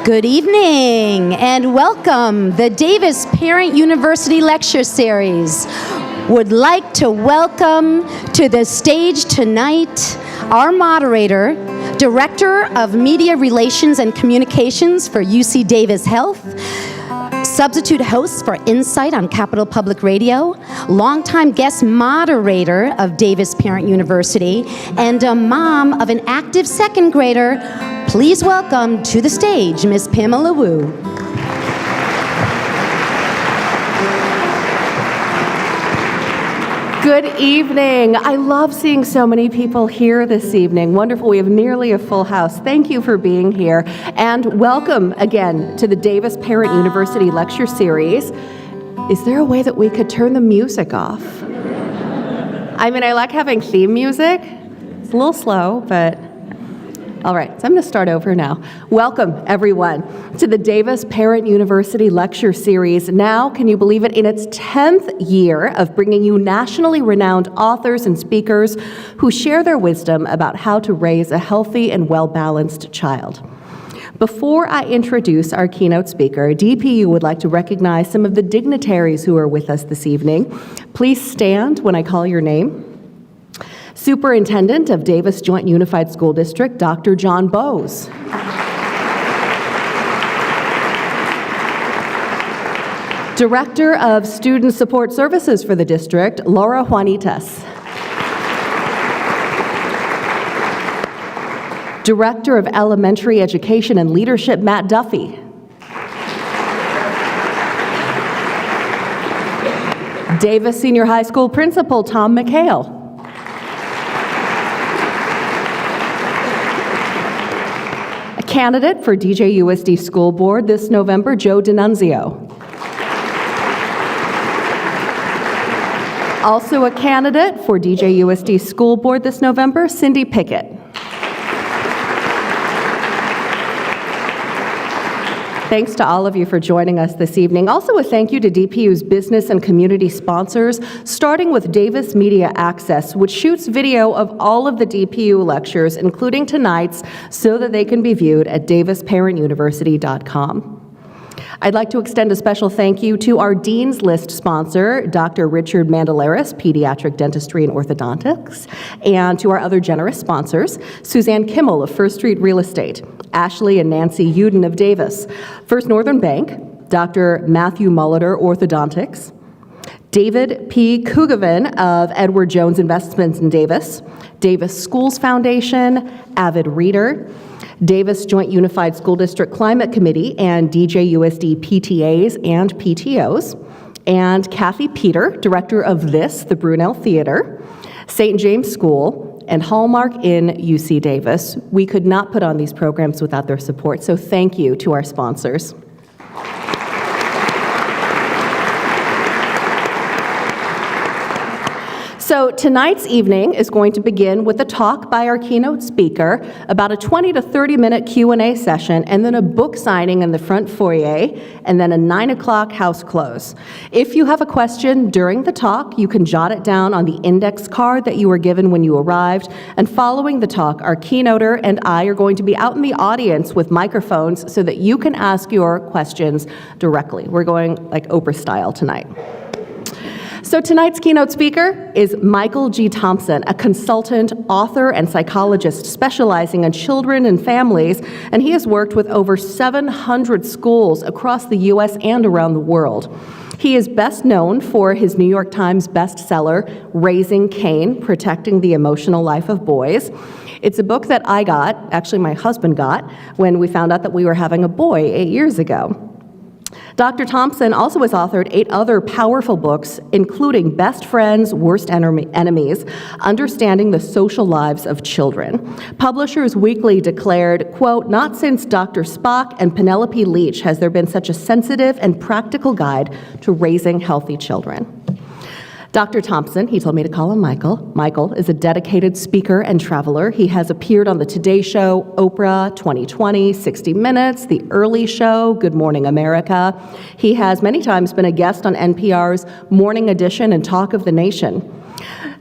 Good evening and welcome. The Davis Parent University Lecture Series would like to welcome to the stage tonight our moderator, Director of Media Relations and Communications for UC Davis Health, substitute host for Insight on Capital Public Radio, longtime guest moderator of Davis Parent University, and a mom of an active second grader. Please welcome to the stage Miss Pamela Wu. Good evening. I love seeing so many people here this evening. Wonderful. We have nearly a full house. Thank you for being here. And welcome again to the Davis Parent University Lecture Series. Is there a way that we could turn the music off? I mean, I like having theme music. It's a little slow, but all right, so I'm going to start over now. Welcome, everyone, to the Davis Parent University Lecture Series. Now, can you believe it, in its 10th year of bringing you nationally renowned authors and speakers who share their wisdom about how to raise a healthy and well-balanced child. Before I introduce our keynote speaker, DPU would like to recognize some of the dignitaries who are with us this evening. Please stand when I call your name. Superintendent of Davis Joint Unified School District, Dr. John Bowes. Director of Student Support Services for the district, Laura Juanitas. Director of Elementary Education and Leadership, Matt Duffy. Davis Senior High School Principal, Tom McHale. Candidate for DJUSD School Board this November, Joe D'Annunzio. Also a candidate for DJUSD School Board this November, Cindy Pickett. Thanks to all of you for joining us this evening. Also a thank you to DPU's business and community sponsors, starting with Davis Media Access, which shoots video of all of the DPU lectures, including tonight's, so that they can be viewed at davisparentuniversity.com. I'd like to extend a special thank you to our Dean's List sponsor, Dr. Richard Mandelaris, Pediatric Dentistry and Orthodontics, and to our other generous sponsors, Suzanne Kimmel of First Street Real Estate, Ashley and Nancy Uden of Davis, First Northern Bank, Dr. Matthew Molitor, Orthodontics, David P. Kugavin of Edward Jones Investments in Davis, Davis Schools Foundation, Avid Reader, Davis Joint Unified School District Climate Committee and DJUSD PTAs and PTOs, and Kathy Peter, Director of the Brunelle Theater, St. James School, and Hallmark in UC Davis. We could not put on these programs without their support, so thank you to our sponsors. So tonight's evening is going to begin with a talk by our keynote speaker, about a 20 to 30 minute Q&A session, and then a book signing in the front foyer, and then a 9 o'clock house close. If you have a question during the talk, you can jot it down on the index card that you were given when you arrived, and following the talk, our keynoter and I are going to be out in the audience with microphones so that you can ask your questions directly. We're going like Oprah style tonight. So tonight's keynote speaker is Michael G. Thompson, a consultant, author, and psychologist specializing in children and families, and he has worked with over 700 schools across the U.S. and around the world. He is best known for his New York Times bestseller, Raising Cain, Protecting the Emotional Life of Boys. It's a book that I got, actually my husband got, when we found out that we were having a boy 8 years ago. Dr. Thompson also has authored 8 other powerful books, including Best Friends, Worst Enemies, Understanding the Social Lives of Children. Publishers Weekly declared, quote, "Not since Dr. Spock and Penelope Leach has there been such a sensitive and practical guide to raising healthy children." Dr. Thompson, he told me to call him Michael. Michael is a dedicated speaker and traveler. He has appeared on The Today Show, Oprah, 2020, 60 Minutes, The Early Show, Good Morning America. He has many times been a guest on NPR's Morning Edition and Talk of the Nation.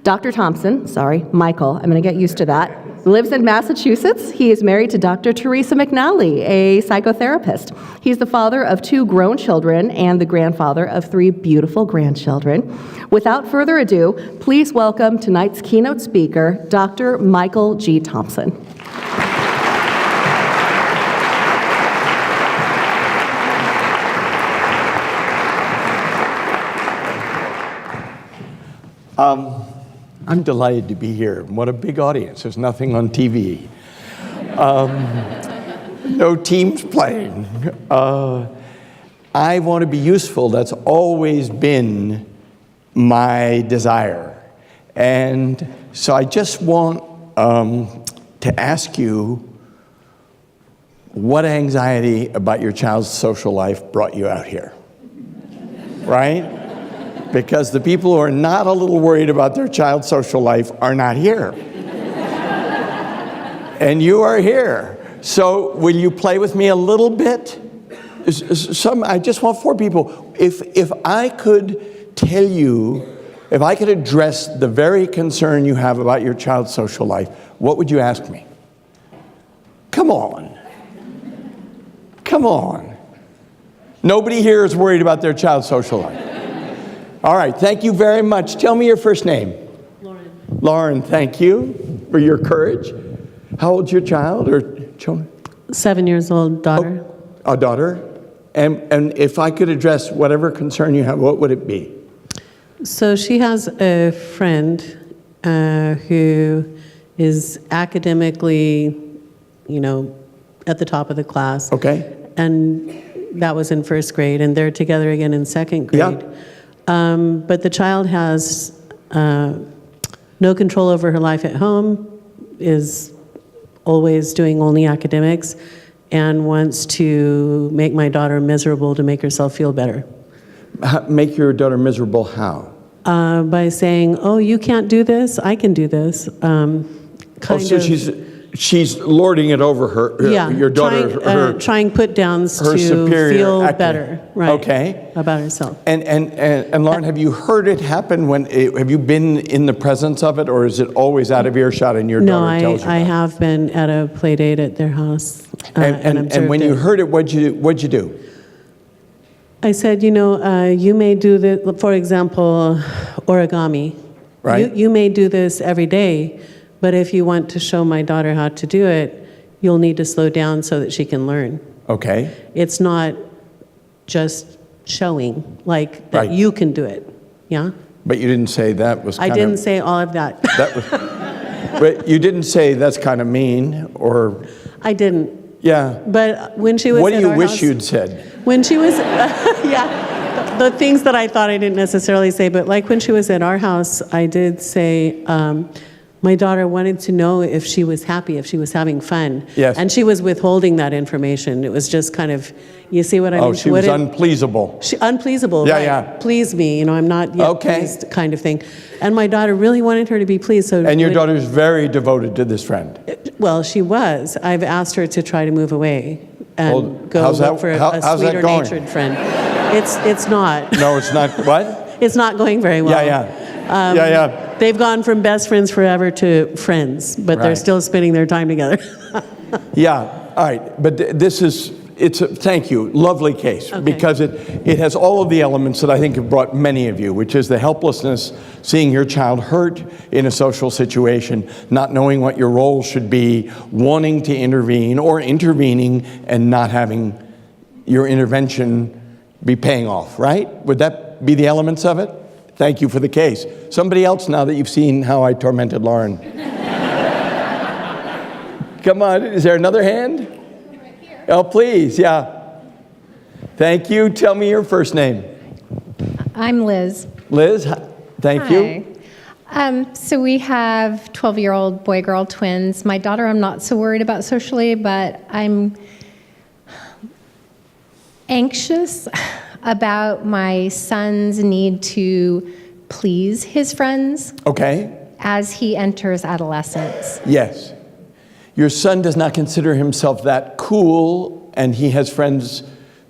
Dr. Thompson, Michael, I'm going to get used to that. lives in Massachusetts. He is married to Dr. Teresa McNally, a psychotherapist. He's the father of 2 grown children and the grandfather of 3 beautiful grandchildren. Without further ado, please welcome tonight's keynote speaker, Dr. Michael G. Thompson. I'm delighted to be here. What a big audience. There's nothing on TV. No teams playing. I want to be useful. That's always been my desire. And so I just want to ask you what anxiety about your child's social life brought you out here, right? Because the people who are not a little worried about their child's social life are not here. And you are here. So will you play with me a little bit? I just want 4 people. If I could tell you, if I could address the very concern you have about your child's social life, what would you ask me? Come on. Come on. Nobody here is worried about their child's social life. All right, thank you very much. Tell me your first name. Lauren. Lauren, thank you for your courage. How old's your child or children? 7 years old, daughter. Oh, a daughter. And if I could address whatever concern you have, what would it be? So she has a friend who is academically, at the top of the class. Okay. And that was in 1st grade, and they're together again in 2nd grade. Yeah. But the child has no control over her life at home, is always doing only academics, and wants to make my daughter miserable to make herself feel better. Make your daughter miserable how? By saying, oh, you can't do this, I can do this. She's lording it over her your daughter, trying put downs her to feel better, right? Okay. About herself. And Lauren, have you heard it happen have you been in the presence of it, or is it always out of earshot and your daughter tells you? No, I have been at a play date at their house. And when you heard it, what'd you do? I said, you may do this, for example, origami. Right. You may do this every day, but if you want to show my daughter how to do it, you'll need to slow down so that she can learn. Okay. It's not just showing, like that Right. you can do it, yeah? But you didn't say that was kind I didn't say all of that. But you didn't say that's kind of mean, or... I didn't. Yeah. But when she was What do at you our wish house, you'd said? When she was, yeah, the things that I thought I didn't necessarily say, but like when she was at our house, I did say, my daughter wanted to know if she was happy, if she was having fun. Yes. And she was withholding that information. It was just kind of, you see what I mean? Oh, she was unpleasable. Unpleasable, Yeah, right. yeah. Please me, I'm not yet pleased kind of thing. And my daughter really wanted her to be pleased. So And your daughter's very devoted to this friend. well, she was. I've asked her to try to move away and go how's look that- for a how's that sweeter going? natured friend. It's not. No, it's not. What? It's not going very well. Yeah. They've gone from best friends forever to friends, but they're Right. still spending their time together. Yeah. All right. But thank you. Lovely case. Okay. Because it has all of the elements that I think have brought many of you, which is the helplessness, seeing your child hurt in a social situation, not knowing what your role should be, wanting to intervene or intervening and not having your intervention be paying off, right? Would that be the elements of it? Thank you for the case. Somebody else, now that you've seen how I tormented Lauren. Come on, is there another hand? Right here. Oh, please, yeah. Thank you. Tell me your first name. I'm Liz. Liz, thank you. So we have 12-year-old boy-girl twins. My daughter I'm not so worried about socially, but I'm anxious about my son's need to please his friends. Okay. As he enters adolescence. Yes. Your son does not consider himself that cool, and he has friends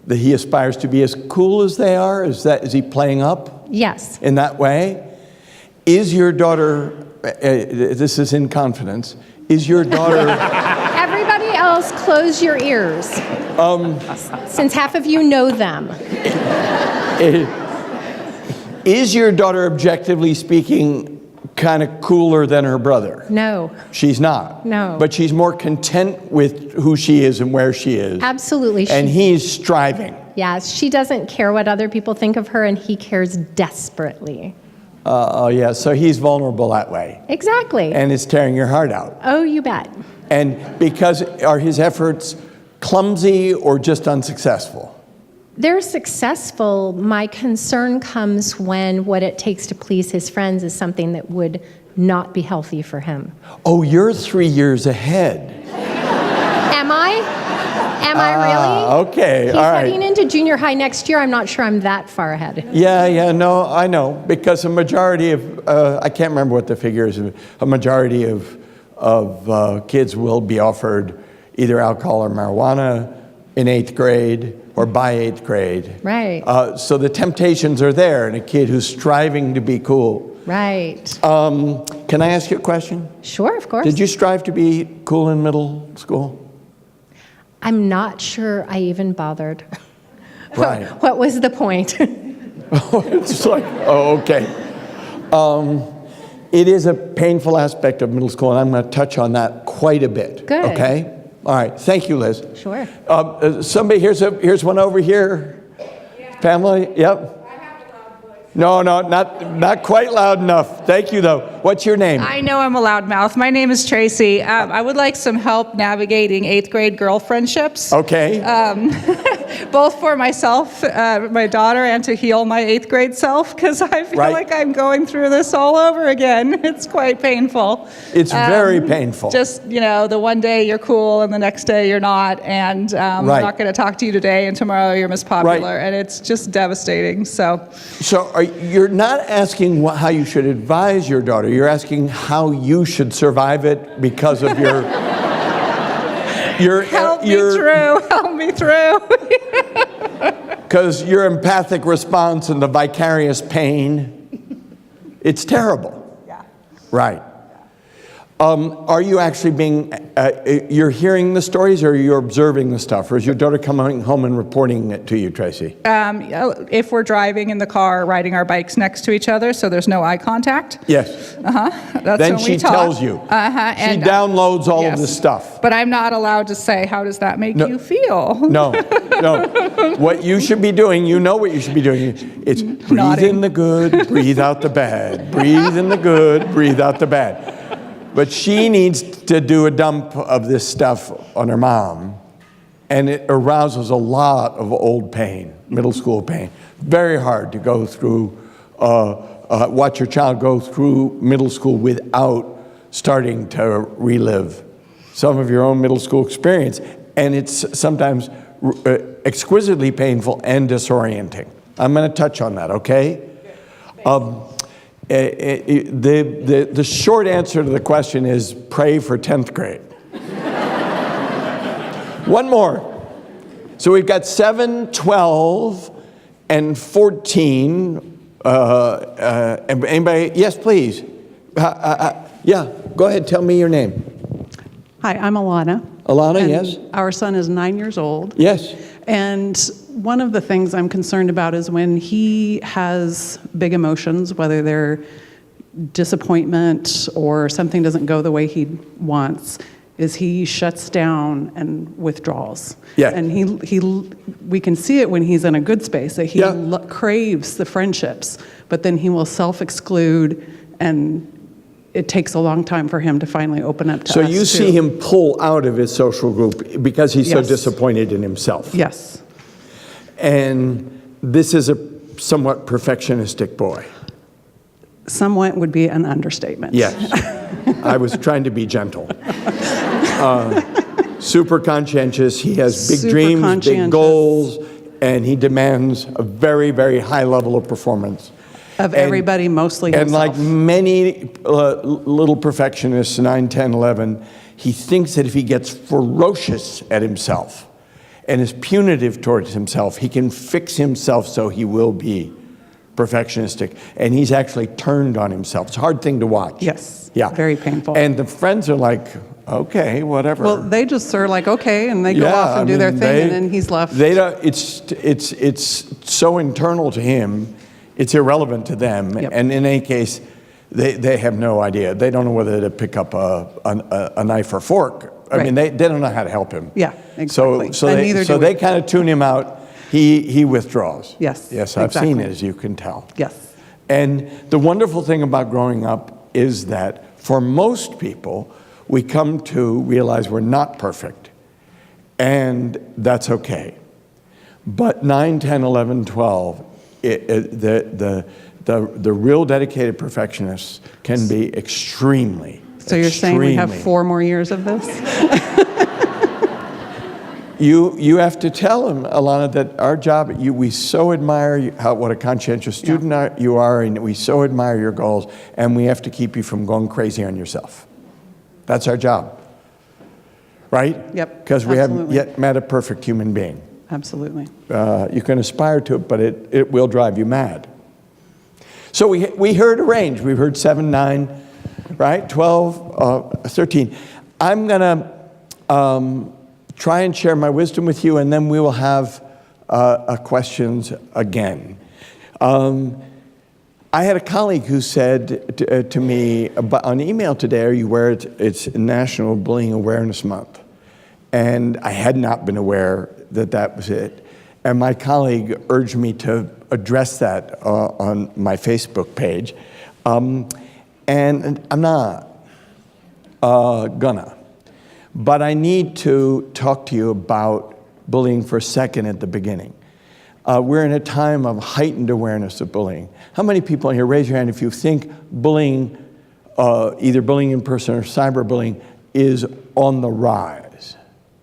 that he aspires to be as cool as they are? Is he playing up? Yes. In that way? Is your daughter, this is in confidence, Is your daughter... Everybody else, close your ears. Since half of you know them. Is your daughter, objectively speaking, kind of cooler than her brother? No. She's not? No. But she's more content with who she is and where she is? Absolutely. And he's striving? Yes, she doesn't care what other people think of her, and he cares desperately. Oh, yeah, so he's vulnerable that way. Exactly. And it's tearing your heart out. Oh, you bet. And because, are his efforts clumsy or just unsuccessful? They're successful. My concern comes when what it takes to please his friends is something that would not be healthy for him. Oh, you're 3 years ahead. Am I? Am I really? Okay, He's all right. heading into junior high next year. I'm not sure I'm that far ahead. Yeah, no, I know. Because a majority of, I can't remember what the figure is, a majority of kids will be offered either alcohol or marijuana in 8th grade or by 8th grade. Right. So the temptations are there in a kid who's striving to be cool. Right. Can I ask you a question? Sure, of course. Did you strive to be cool in middle school? I'm not sure I even bothered. Right. What was the point? It's like, oh, okay. It is a painful aspect of middle school, and I'm going to touch on that quite a bit. Good. Okay? All right. Thank you, Liz. Sure. Somebody, here's one over here. Yeah. Pamela, yep. No, not quite loud enough. Thank you, though. What's your name? I know I'm a loudmouth. My name is Tracy. I would like some help navigating 8th grade girl friendships. Okay. Both for myself, my daughter, and to heal my 8th grade self, because I feel like I'm going through this all over again. It's quite painful. It's very painful. Just, the one day you're cool and the next day you're not, and I'm not going to talk to you today, and tomorrow you're Miss Popular, and it's just devastating. So you're not asking how you should advise your daughter. You're asking how you should survive it because of your... Help me through. Because your empathic response and the vicarious pain, it's terrible. Yeah. Right. Are you actually you're hearing the stories, or are you observing the stuff? Or is your daughter coming home and reporting it to you, Tracy? If we're driving in the car, riding our bikes next to each other, so there's no eye contact. Yes. That's then when she we talk. tells you. And she downloads all yes. of this stuff. But I'm not allowed to say, how does that make you feel? No. What you should be doing, you know what you should be doing. It's breathe in the good, breathe out the bad. Breathe in the good, breathe out the bad. But she needs to do a dump of this stuff on her mom, and it arouses a lot of old pain, middle school pain. Very hard to go through, watch your child go through middle school without starting to relive some of your own middle school experience. And it's sometimes exquisitely painful and disorienting. I'm going to touch on that, okay? The short answer to the question is pray for 10th grade. One more. So we've got 7, 12, and 14. Anybody? Yes, please. Yeah, go ahead. Tell me your name. Hi, I'm Alana. Alana, and yes. Our son is 9 years old. Yes. And one of the things I'm concerned about is when he has big emotions, whether they're disappointment or something doesn't go the way he wants, is he shuts down and withdraws. Yeah. And we can see it when he's in a good space, that he craves the friendships, but then he will self-exclude, and it takes a long time for him to finally open up to us. So you see him pull out of his social group because he's so disappointed in himself. Yes. And this is a somewhat perfectionistic boy. Somewhat would be an understatement. Yes. I was trying to be gentle. Super conscientious. He has big dreams, big goals, and he demands a very, very high level of performance. Of everybody, mostly himself. And like many little perfectionists, 9, 10, 11, he thinks that if he gets ferocious at himself and is punitive towards himself, he can fix himself so he will be perfectionistic. And he's actually turned on himself. It's a hard thing to watch. Yes. Yeah. Very painful. And the friends are like, Okay, whatever. Well, they just are like, okay, and they go off and do their thing, and then he's left. They don't. It's so internal to him, it's irrelevant to them. Yep. And in any case, they have no idea. They don't know whether to pick up a knife or fork. I mean, they don't know how to help him. Yeah, exactly. So And neither do we. they kind of tune him out. He withdraws. Yes, Yes, I've exactly. seen it, as you can tell. Yes. And the wonderful thing about growing up is that for most people, we come to realize we're not perfect, and that's okay. But 9, 10, 11, 12, the real dedicated perfectionists can be extremely. So you're saying we have 4 more years of this? You have to tell them, Alana, that our job, we so admire what a conscientious student you are, and we so admire your goals, and we have to keep you from going crazy on yourself. That's our job, right? Yep, Because we haven't absolutely. yet met a perfect human being. Absolutely. You can aspire to it, but it will drive you mad. So we heard a range. We've heard 7, 9, right? 12, 13. I'm going to try and share my wisdom with you, and then we will have questions again. I had a colleague who said to me on email today, "Are you aware it's National Bullying Awareness Month?" And I had not been aware that was it. And my colleague urged me to address that on my Facebook page. And I'm not gonna. But I need to talk to you about bullying for a second at the beginning. We're in a time of heightened awareness of bullying. How many people in here, raise your hand if you think bullying, either bullying in person or cyberbullying, is on the rise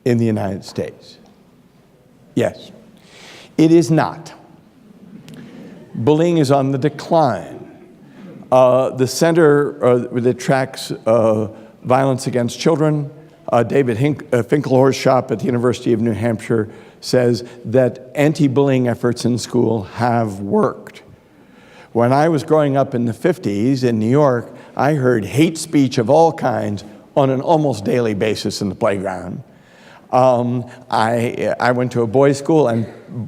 in the United States? Yes. It is not. Bullying is on the decline. The center that tracks violence against children, David Finkelhor's shop at the University of New Hampshire, says that anti-bullying efforts in school have worked. When I was growing up in the 50s in New York, I heard hate speech of all kinds on an almost daily basis in the playground. I went to a boys' school, and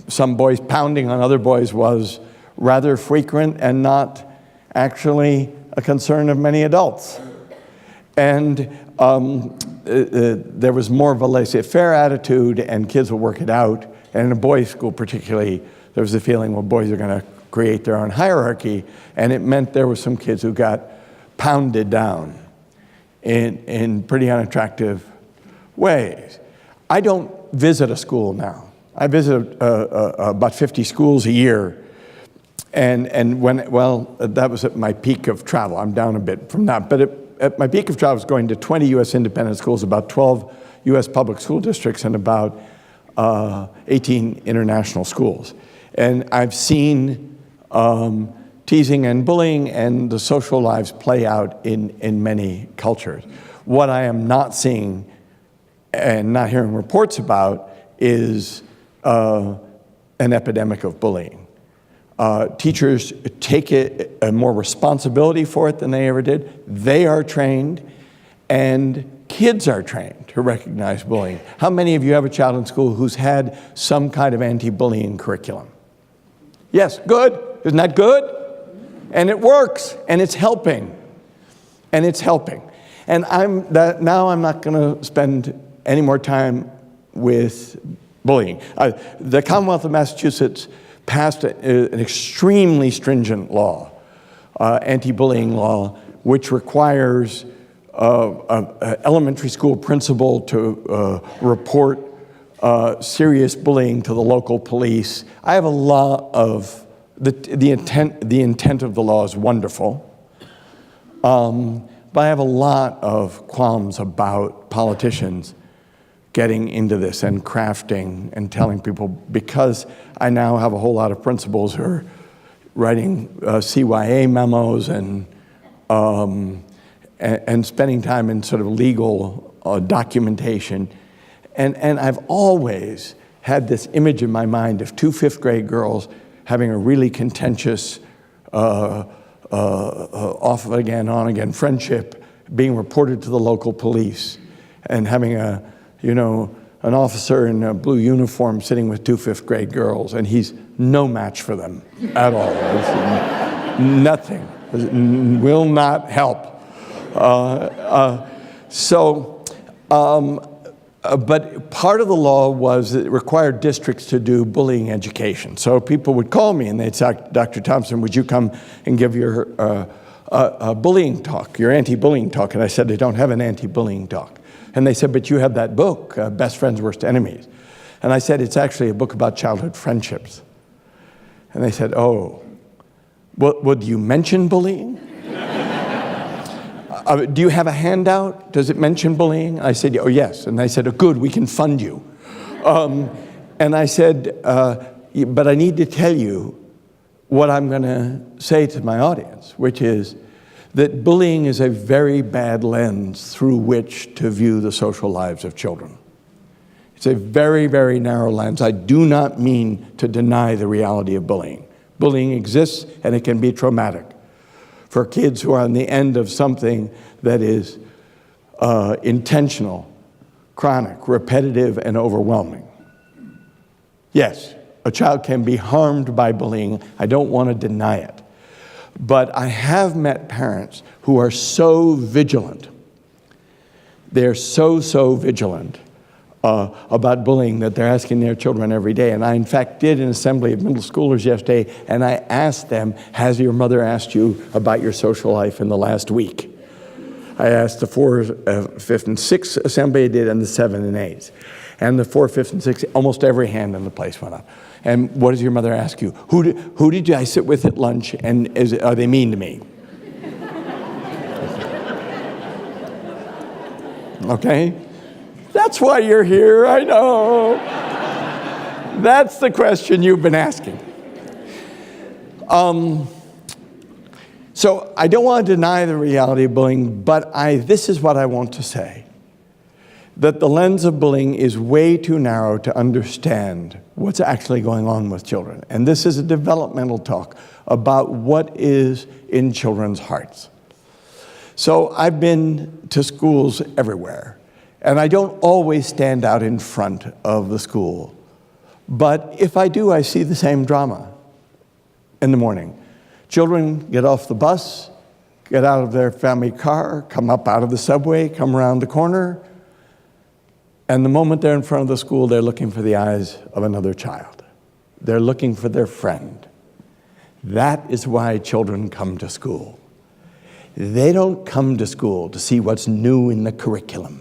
some boys pounding on other boys was rather frequent and not actually a concern of many adults. And there was more of a laissez-faire attitude, and kids will work it out. And in a boys' school particularly, there was a feeling, well, boys are going to create their own hierarchy, and it meant there were some kids who got pounded down in pretty unattractive ways. I don't visit a school now. I visit about 50 schools a year, and that was at my peak of travel. I'm down a bit from that, but at my peak of travel, I was going to 20 U.S. independent schools, about 12 U.S. public school districts, and about 18 international schools. And I've seen teasing and bullying and the social lives play out in many cultures. What I am not seeing and not hearing reports about is an epidemic of bullying. Teachers take more responsibility for it than they ever did. They are trained, and kids are trained to recognize bullying. How many of you have a child in school who's had some kind of anti-bullying curriculum? Yes, good. Isn't that good? And it works, and it's helping. And it's helping. And now I'm not going to spend any more time with bullying. The Commonwealth of Massachusetts passed an extremely stringent law, anti-bullying law, which requires an elementary school principal to report serious bullying to the local police. I have a lot of the intent of the law is wonderful, but I have a lot of qualms about politicians getting into this and crafting and telling people, because I now have a whole lot of principals who are writing CYA memos and spending time in sort of legal documentation. And I've always had this image in my mind of 2 fifth-grade girls having a really contentious off again, on again friendship being reported to the local police. and having an officer in a blue uniform sitting with 2 fifth-grade girls, and he's no match for them at all. Nothing. Will not help. But part of the law was that it required districts to do bullying education. So people would call me and they'd say, Dr. Thompson, would you come and give your bullying talk, your anti-bullying talk? And I said, I don't have an anti-bullying talk. And they said, but you have that book, Best Friends, Worst Enemies. And I said, it's actually a book about childhood friendships. And they said, oh, would you mention bullying? Do you have a handout? Does it mention bullying? I said, oh, yes. And they said, oh, good, we can fund you. And I said, but I need to tell you what I'm going to say to my audience, which is that bullying is a very bad lens through which to view the social lives of children. It's a very, very narrow lens. I do not mean to deny the reality of bullying. Bullying exists, and it can be traumatic for kids who are on the end of something that is intentional, chronic, repetitive, and overwhelming. Yes, a child can be harmed by bullying. I don't want to deny it. But I have met parents who are so vigilant. They're so vigilant about bullying that they're asking their children every day. And I, in fact, did an assembly of middle schoolers yesterday, and I asked them, has your mother asked you about your social life in the last week? I asked the 4th, 5th, and 6th assembly I did, and the 7th and 8th. And the 4th, 5th, and 6th, almost every hand in the place went up. And what does your mother ask you? Who did I sit with at lunch, and are they mean to me? Okay? That's why you're here, I know. That's the question you've been asking. So I don't want to deny the reality of bullying, but this is what I want to say. That the lens of bullying is way too narrow to understand what's actually going on with children. And this is a developmental talk about what is in children's hearts. So I've been to schools everywhere, and I don't always stand out in front of the school. But if I do, I see the same drama in the morning. Children get off the bus, get out of their family car, come up out of the subway, come around the corner, and the moment they're in front of the school, they're looking for the eyes of another child. They're looking for their friend. That is why children come to school. They don't come to school to see what's new in the curriculum.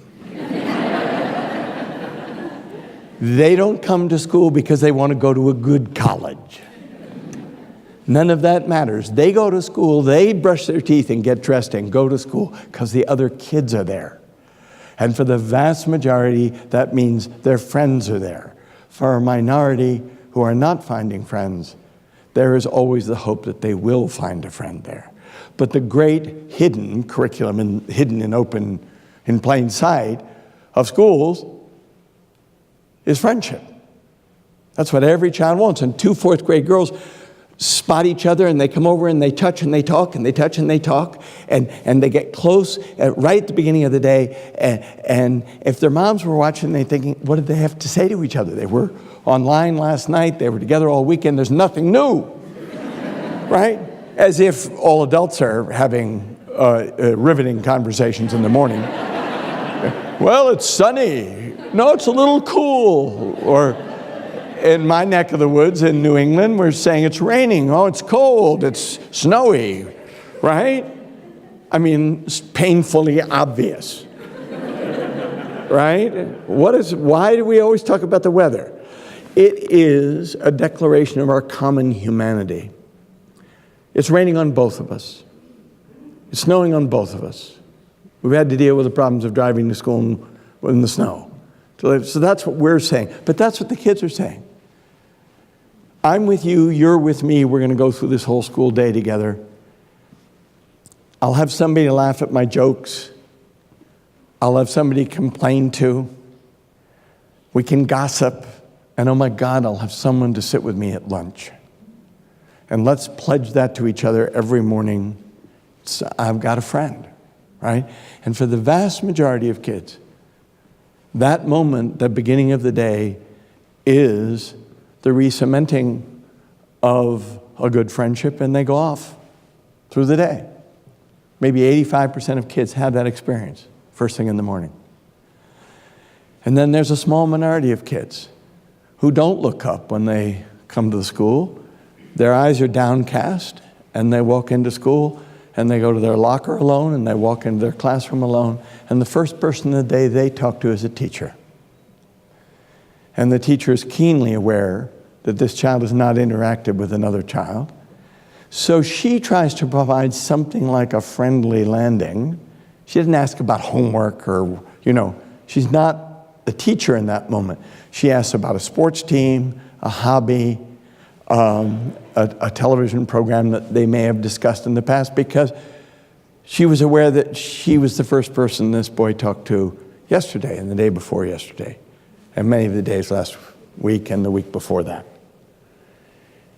They don't come to school because they want to go to a good college. None of that matters. They go to school, they brush their teeth and get dressed and go to school because the other kids are there. And for the vast majority, that means their friends are there. For a minority who are not finding friends, there is always the hope that they will find a friend there. But the great hidden curriculum, hidden and open in plain sight of schools, is friendship. That's what every child wants. And 2 fourth-grade girls spot each other, and they come over and they touch and they talk and they touch and they talk, and they get close right at the beginning of the day. And if their moms were watching, they're thinking, what did they have to say to each other? They were online last night. They were together all weekend. There's nothing new, right? As if all adults are having riveting conversations in the morning. Well, it's sunny. No, it's a little cool. Or in my neck of the woods in New England, we're saying it's raining. Oh, it's cold. It's snowy, right? I mean, it's painfully obvious, right? Why do we always talk about the weather? It is a declaration of our common humanity. It's raining on both of us. It's snowing on both of us. We've had to deal with the problems of driving to school in the snow. So that's what we're saying. But that's what the kids are saying. I'm with you, you're with me, we're going to go through this whole school day together. I'll have somebody to laugh at my jokes. I'll have somebody complain to. We can gossip. And oh my God, I'll have someone to sit with me at lunch. And let's pledge that to each other every morning. I've got a friend, right? And for the vast majority of kids, that moment, the beginning of the day, is the re-cementing of a good friendship, and they go off through the day. Maybe 85% of kids have that experience first thing in the morning. And then there's a small minority of kids who don't look up when they come to the school. Their eyes are downcast, and they walk into school, and they go to their locker alone, and they walk into their classroom alone, and the first person of the day they talk to is a teacher. And the teacher is keenly aware that this child has not interacted with another child. So she tries to provide something like a friendly landing. She doesn't ask about homework or, she's not the teacher in that moment. She asks about a sports team, a hobby, a television program that they may have discussed in the past, because she was aware that she was the first person this boy talked to yesterday and the day before yesterday, and many of the days last week and the week before that.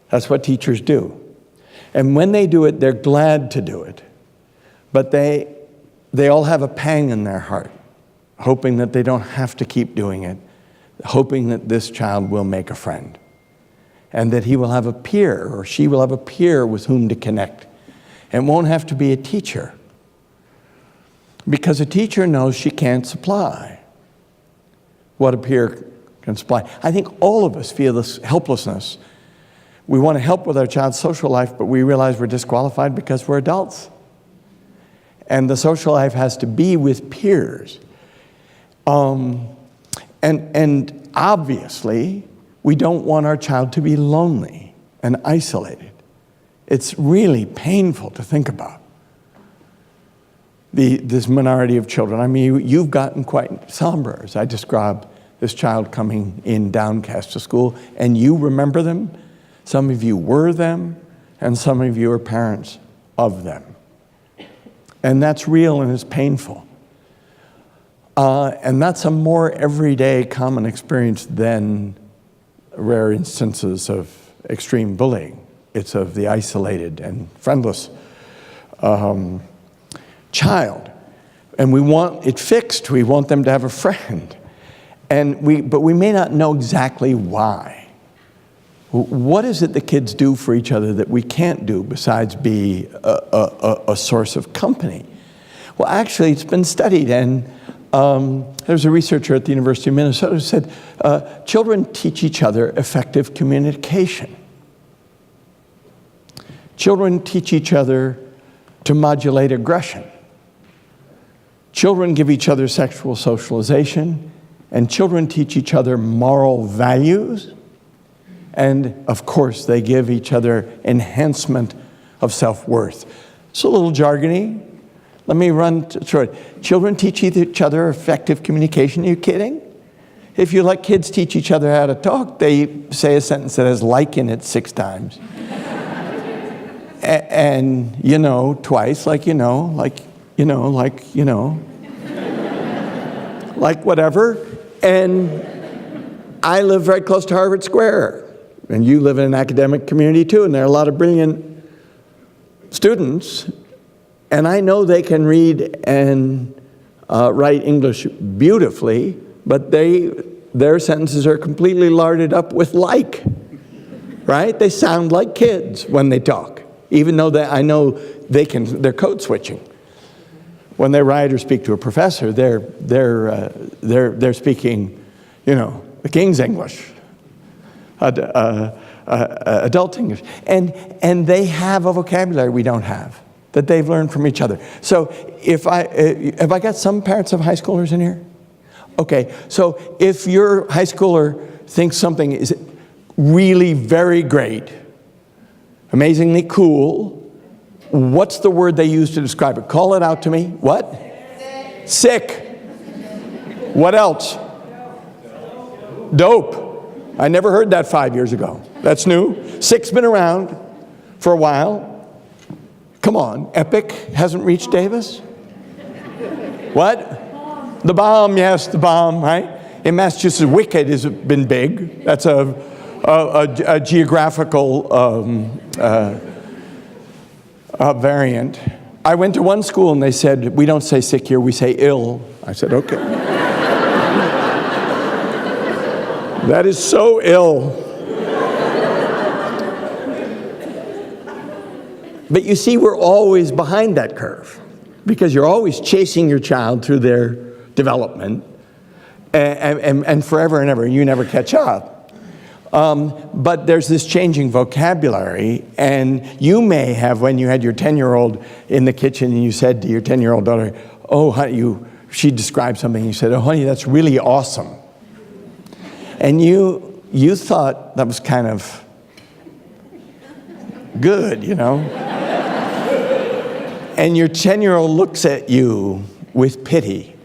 That's what teachers do. And when they do it, they're glad to do it. But they all have a pang in their heart, hoping that they don't have to keep doing it, hoping that this child will make a friend, and that he will have a peer or she will have a peer with whom to connect. And won't have to be a teacher, because a teacher knows she can't supply what a peer can supply. I think all of us feel this helplessness. We want to help with our child's social life, but we realize we're disqualified because we're adults. And the social life has to be with peers. And obviously, we don't want our child to be lonely and isolated. It's really painful to think about this minority of children. I mean, you've gotten quite somber as I described this child coming in downcast to school, and you remember them. Some of you were them, and some of you are parents of them. And that's real and it's painful. And that's a more everyday common experience than rare instances of extreme bullying. It's of the isolated and friendless child. And we want it fixed. We want them to have a friend. But we may not know exactly why. What is it that kids do for each other that we can't do besides be a source of company? Well, actually, it's been studied, and there's a researcher at the University of Minnesota who said children teach each other effective communication. Children teach each other to modulate aggression. Children give each other sexual socialization, and children teach each other moral values. And, of course, they give each other enhancement of self-worth. It's a little jargony. Let me run through it. Children teach each other effective communication. Are you kidding? If you let kids teach each other how to talk, they say a sentence that has like in it 6 times. And, twice, like whatever. And I live very close to Harvard Square. And you live in an academic community too, and there are a lot of brilliant students, and I know they can read and write English beautifully, but their sentences are completely larded up with like, right? They sound like kids when they talk, even though I know they're code switching. When they write or speak to a professor, they're speaking, the King's English. Adult English, and they have a vocabulary we don't have that they've learned from each other. So have I got some parents of high schoolers in here? Okay, so if your high schooler thinks something is really very great, amazingly cool, what's the word they use to describe it? Call it out to me. What? Sick. What else? Dope. I never heard that 5 years ago. That's new. Sick's been around for a while. Come on, epic hasn't reached Davis? What? The bomb, yes, the bomb, right? In Massachusetts, wicked has been big. That's a geographical variant. I went to one school and they said, we don't say sick here, we say ill. I said, okay. That is so ill. But you see, we're always behind that curve because you're always chasing your child through their development and forever and ever, you never catch up. But there's this changing vocabulary, and you may have, when you had your 10-year-old in the kitchen and you said to your 10-year-old daughter, oh, honey, she described something, you said, oh, honey, that's really awesome. And you thought that was kind of good, you know? And your 10-year-old looks at you with pity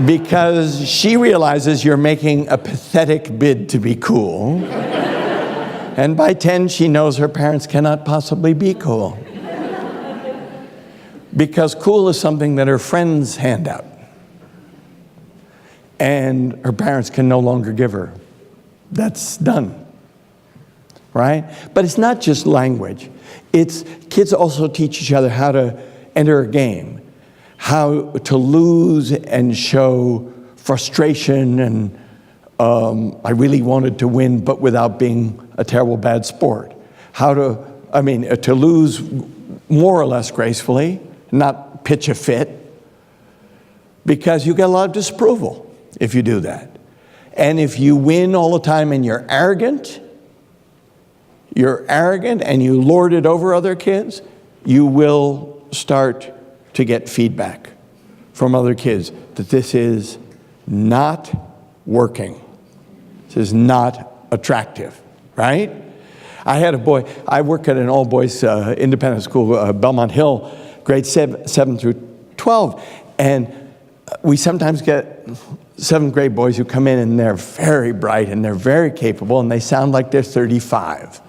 because she realizes you're making a pathetic bid to be cool. And by 10, she knows her parents cannot possibly be cool. Because cool is something that her friends hand out. And her parents can no longer give her. That's done. Right? But it's not just language. It's kids also teach each other how to enter a game, how to lose and show frustration and I really wanted to win, but without being a terrible bad sport. To lose more or less gracefully, not pitch a fit, because you get a lot of disapproval if you do that. And if you win all the time and you're arrogant and you lord it over other kids, you will start to get feedback from other kids that this is not working. This is not attractive, right? I had a boy, I work at an all-boys independent school, Belmont Hill, grades 7 through 12, and we sometimes get 7th grade boys who come in and they're very bright and they're very capable and they sound like they're 35.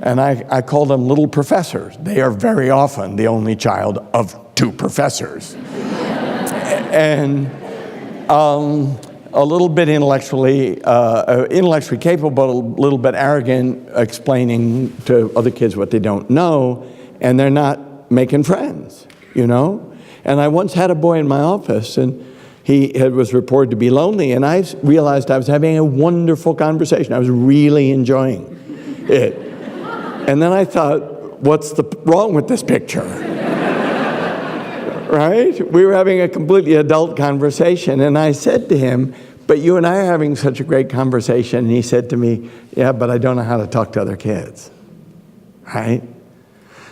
And I call them little professors. They are very often the only child of 2 professors. And a little bit intellectually capable, but a little bit arrogant, explaining to other kids what they don't know, and they're not making friends, you know? And I once had a boy in my office, and he was reported to be lonely, and I realized I was having a wonderful conversation. I was really enjoying it. And then I thought, what's wrong with this picture? Right? We were having a completely adult conversation, and I said to him, but you and I are having such a great conversation. And he said to me, yeah, but I don't know how to talk to other kids. Right?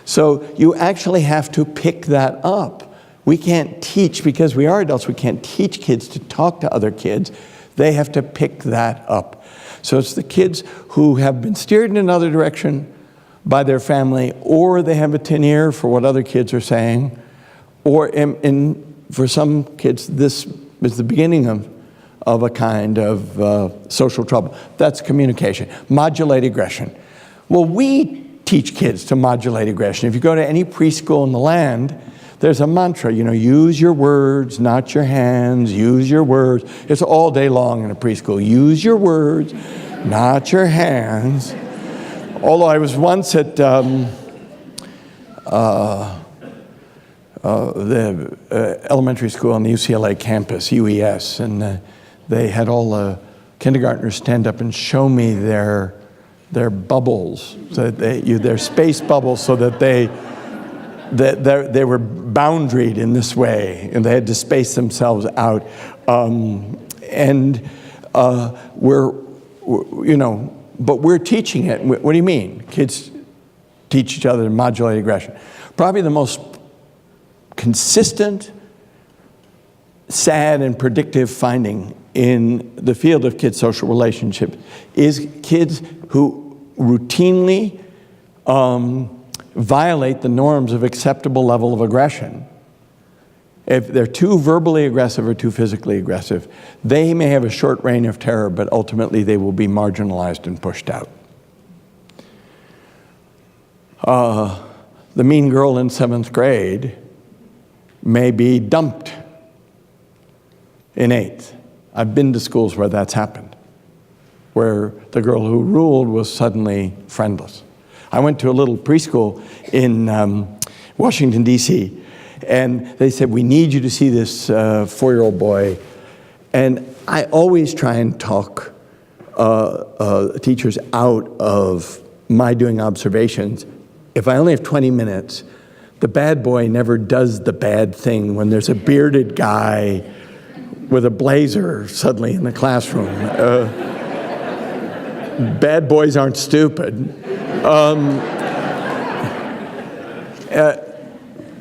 So you actually have to pick that up. We can't teach, because we are adults, we can't teach kids to talk to other kids. They have to pick that up. So it's the kids who have been steered in another direction by their family, or they have a tin ear for what other kids are saying, or for some kids, this is the beginning of a kind of social trouble. That's communication. Modulate aggression. Well, we teach kids to modulate aggression. If you go to any preschool in the land, there's a mantra, you know, use your words, not your hands, use your words. It's all day long in a preschool. Use your words, not your hands. Although I was once at the elementary school on the UCLA campus, UES, and they had all the kindergartners stand up and show me their bubbles, so that their space bubbles, so that they were boundaried in this way, and they had to space themselves out. But we're teaching it. What do you mean? Kids teach each other to modulate aggression. Probably the most consistent, sad, and predictive finding in the field of kids' social relationships is kids who routinely violate the norms of acceptable level of aggression. If they're too verbally aggressive or too physically aggressive, they may have a short reign of terror, but ultimately they will be marginalized and pushed out. The mean girl in 7th grade may be dumped in 8th. I've been to schools where that's happened, where the girl who ruled was suddenly friendless. I went to a little preschool in Washington, D.C., and they said, we need you to see this 4-year-old boy. And I always try and talk teachers out of my doing observations. If I only have 20 minutes, the bad boy never does the bad thing when there's a bearded guy with a blazer suddenly in the classroom. Bad boys aren't stupid.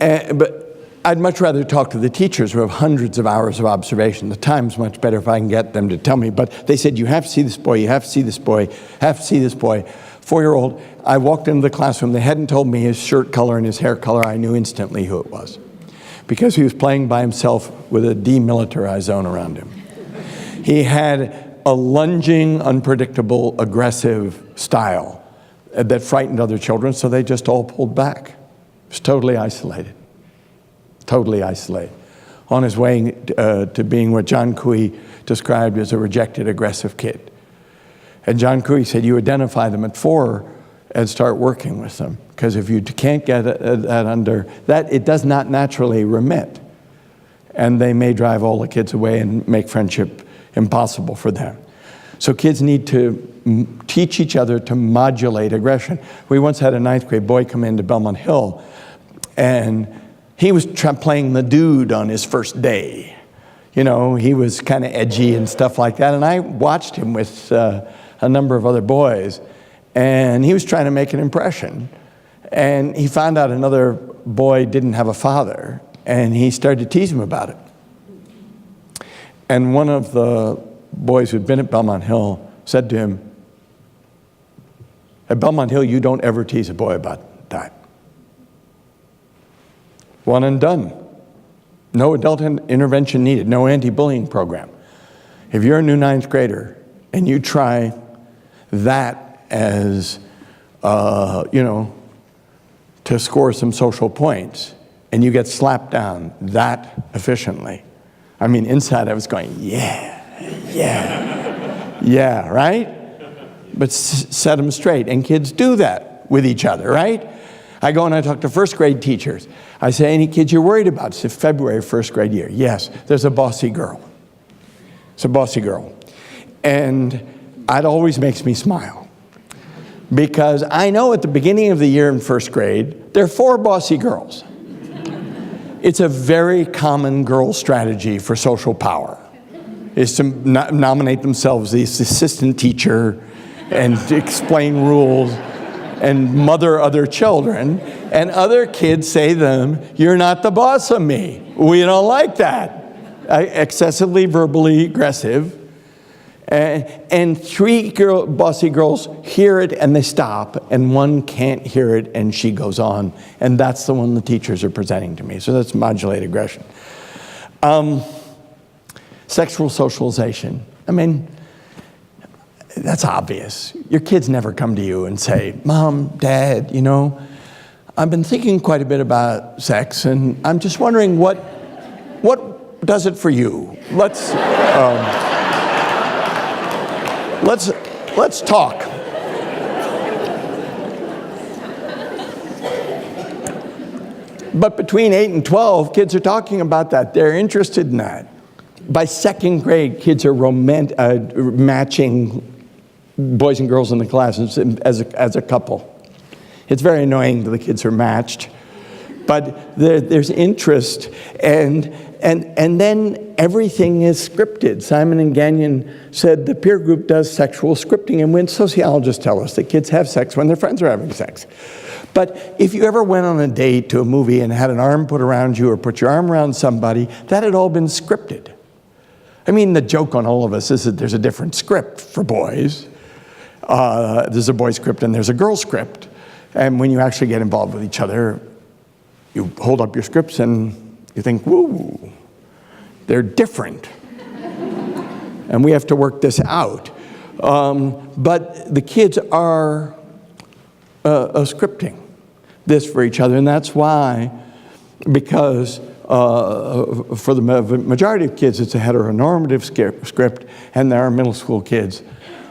But I'd much rather talk to the teachers who have hundreds of hours of observation. The time's much better if I can get them to tell me. But they said, you have to see this boy, you have to see this boy, have to see this boy. 4-year-old, I walked into the classroom. They hadn't told me his shirt color and his hair color. I knew instantly who it was, because he was playing by himself with a demilitarized zone around him. He had a lunging, unpredictable, aggressive style that frightened other children, so they just all pulled back. He was totally isolated. Totally isolated. On his way to being what John Cooey described as a rejected, aggressive kid. And John Cooey said, you identify them at 4 and start working with them. Because if you can't get that under that, it does not naturally remit. And they may drive all the kids away and make friendship impossible for them. So kids need to teach each other to modulate aggression. We once had a 9th grade boy come into Belmont Hill, and he was playing the dude on his first day. You know, he was kind of edgy and stuff like that. And I watched him with a number of other boys, and he was trying to make an impression. And he found out another boy didn't have a father, and he started to tease him about it. And one of the boys who'd been at Belmont Hill said to him, at Belmont Hill, you don't ever tease a boy about that. One and done. No adult intervention needed, no anti-bullying program. If you're a new 9th grader and you try that as, to score some social points, and you get slapped down that efficiently. I mean, inside I was going, yeah, right? But set them straight. And kids do that with each other, right? I go and I talk to 1st grade teachers. I say, any kids you're worried about? It's February, 1st grade year. Yes, there's a bossy girl. It's a bossy girl. And it always makes me smile. Because I know at the beginning of the year in 1st grade, there are 4 bossy girls. It's a very common girl strategy for social power, is to nominate themselves the assistant teacher and to explain rules and mother other children. And other kids say to them, you're not the boss of me. We don't like that. Excessively verbally aggressive. And 3 bossy girls hear it and they stop, and 1 can't hear it and she goes on. And that's the one the teachers are presenting to me. So that's modulated aggression. Sexual socialization. I mean, that's obvious. Your kids never come to you and say, Mom, Dad, I've been thinking quite a bit about sex, and I'm just wondering what does it for you? Let's talk. But between 8 and 12, kids are talking about that. They're interested in that. By 2nd grade, kids are matching boys and girls in the classes as a couple. It's very annoying that the kids are matched. But there's interest, and then everything is scripted. Simon and Gagnon said the peer group does sexual scripting, and when sociologists tell us that kids have sex when their friends are having sex. But if you ever went on a date to a movie and had an arm put around you or put your arm around somebody, that had all been scripted. I mean, the joke on all of us is that there's a different script for boys. There's a boy script and there's a girl script. And when you actually get involved with each other, you hold up your scripts and you think, woo, they're different. And we have to work this out. But the kids are scripting this for each other. And that's why, because for the majority of kids, it's a heteronormative script, and there are middle school kids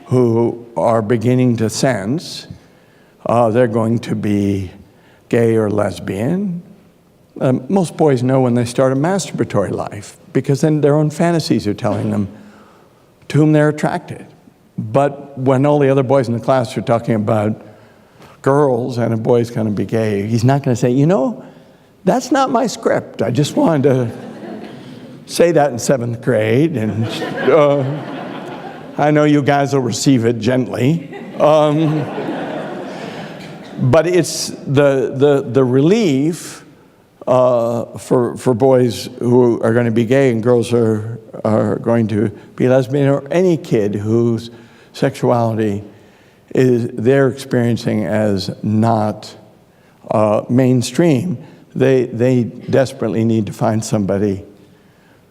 who are beginning to sense they're going to be gay or lesbian. Most boys know when they start a masturbatory life, because then their own fantasies are telling them to whom they're attracted. But when all the other boys in the class are talking about girls and a boy's going to be gay, he's not going to say, that's not my script. I just wanted to say that in 7th grade, and I know you guys will receive it gently. But it's the relief for boys who are going to be gay and girls are going to be lesbian, or any kid whose sexuality they're experiencing as not mainstream. They desperately need to find somebody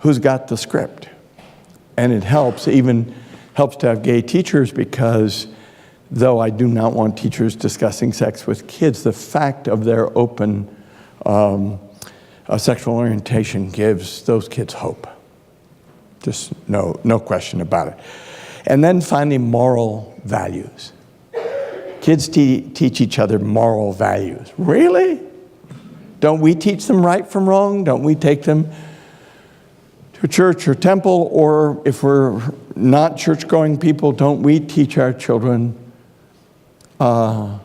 who's got the script. And it helps to have gay teachers, because though I do not want teachers discussing sex with kids, the fact of their open sexual orientation gives those kids hope. Just no question about it. And then finally, moral values. Kids teach each other moral values. Really? Don't we teach them right from wrong? Don't we take them to church or temple? Or if we're not church-going people, don't we teach our children about,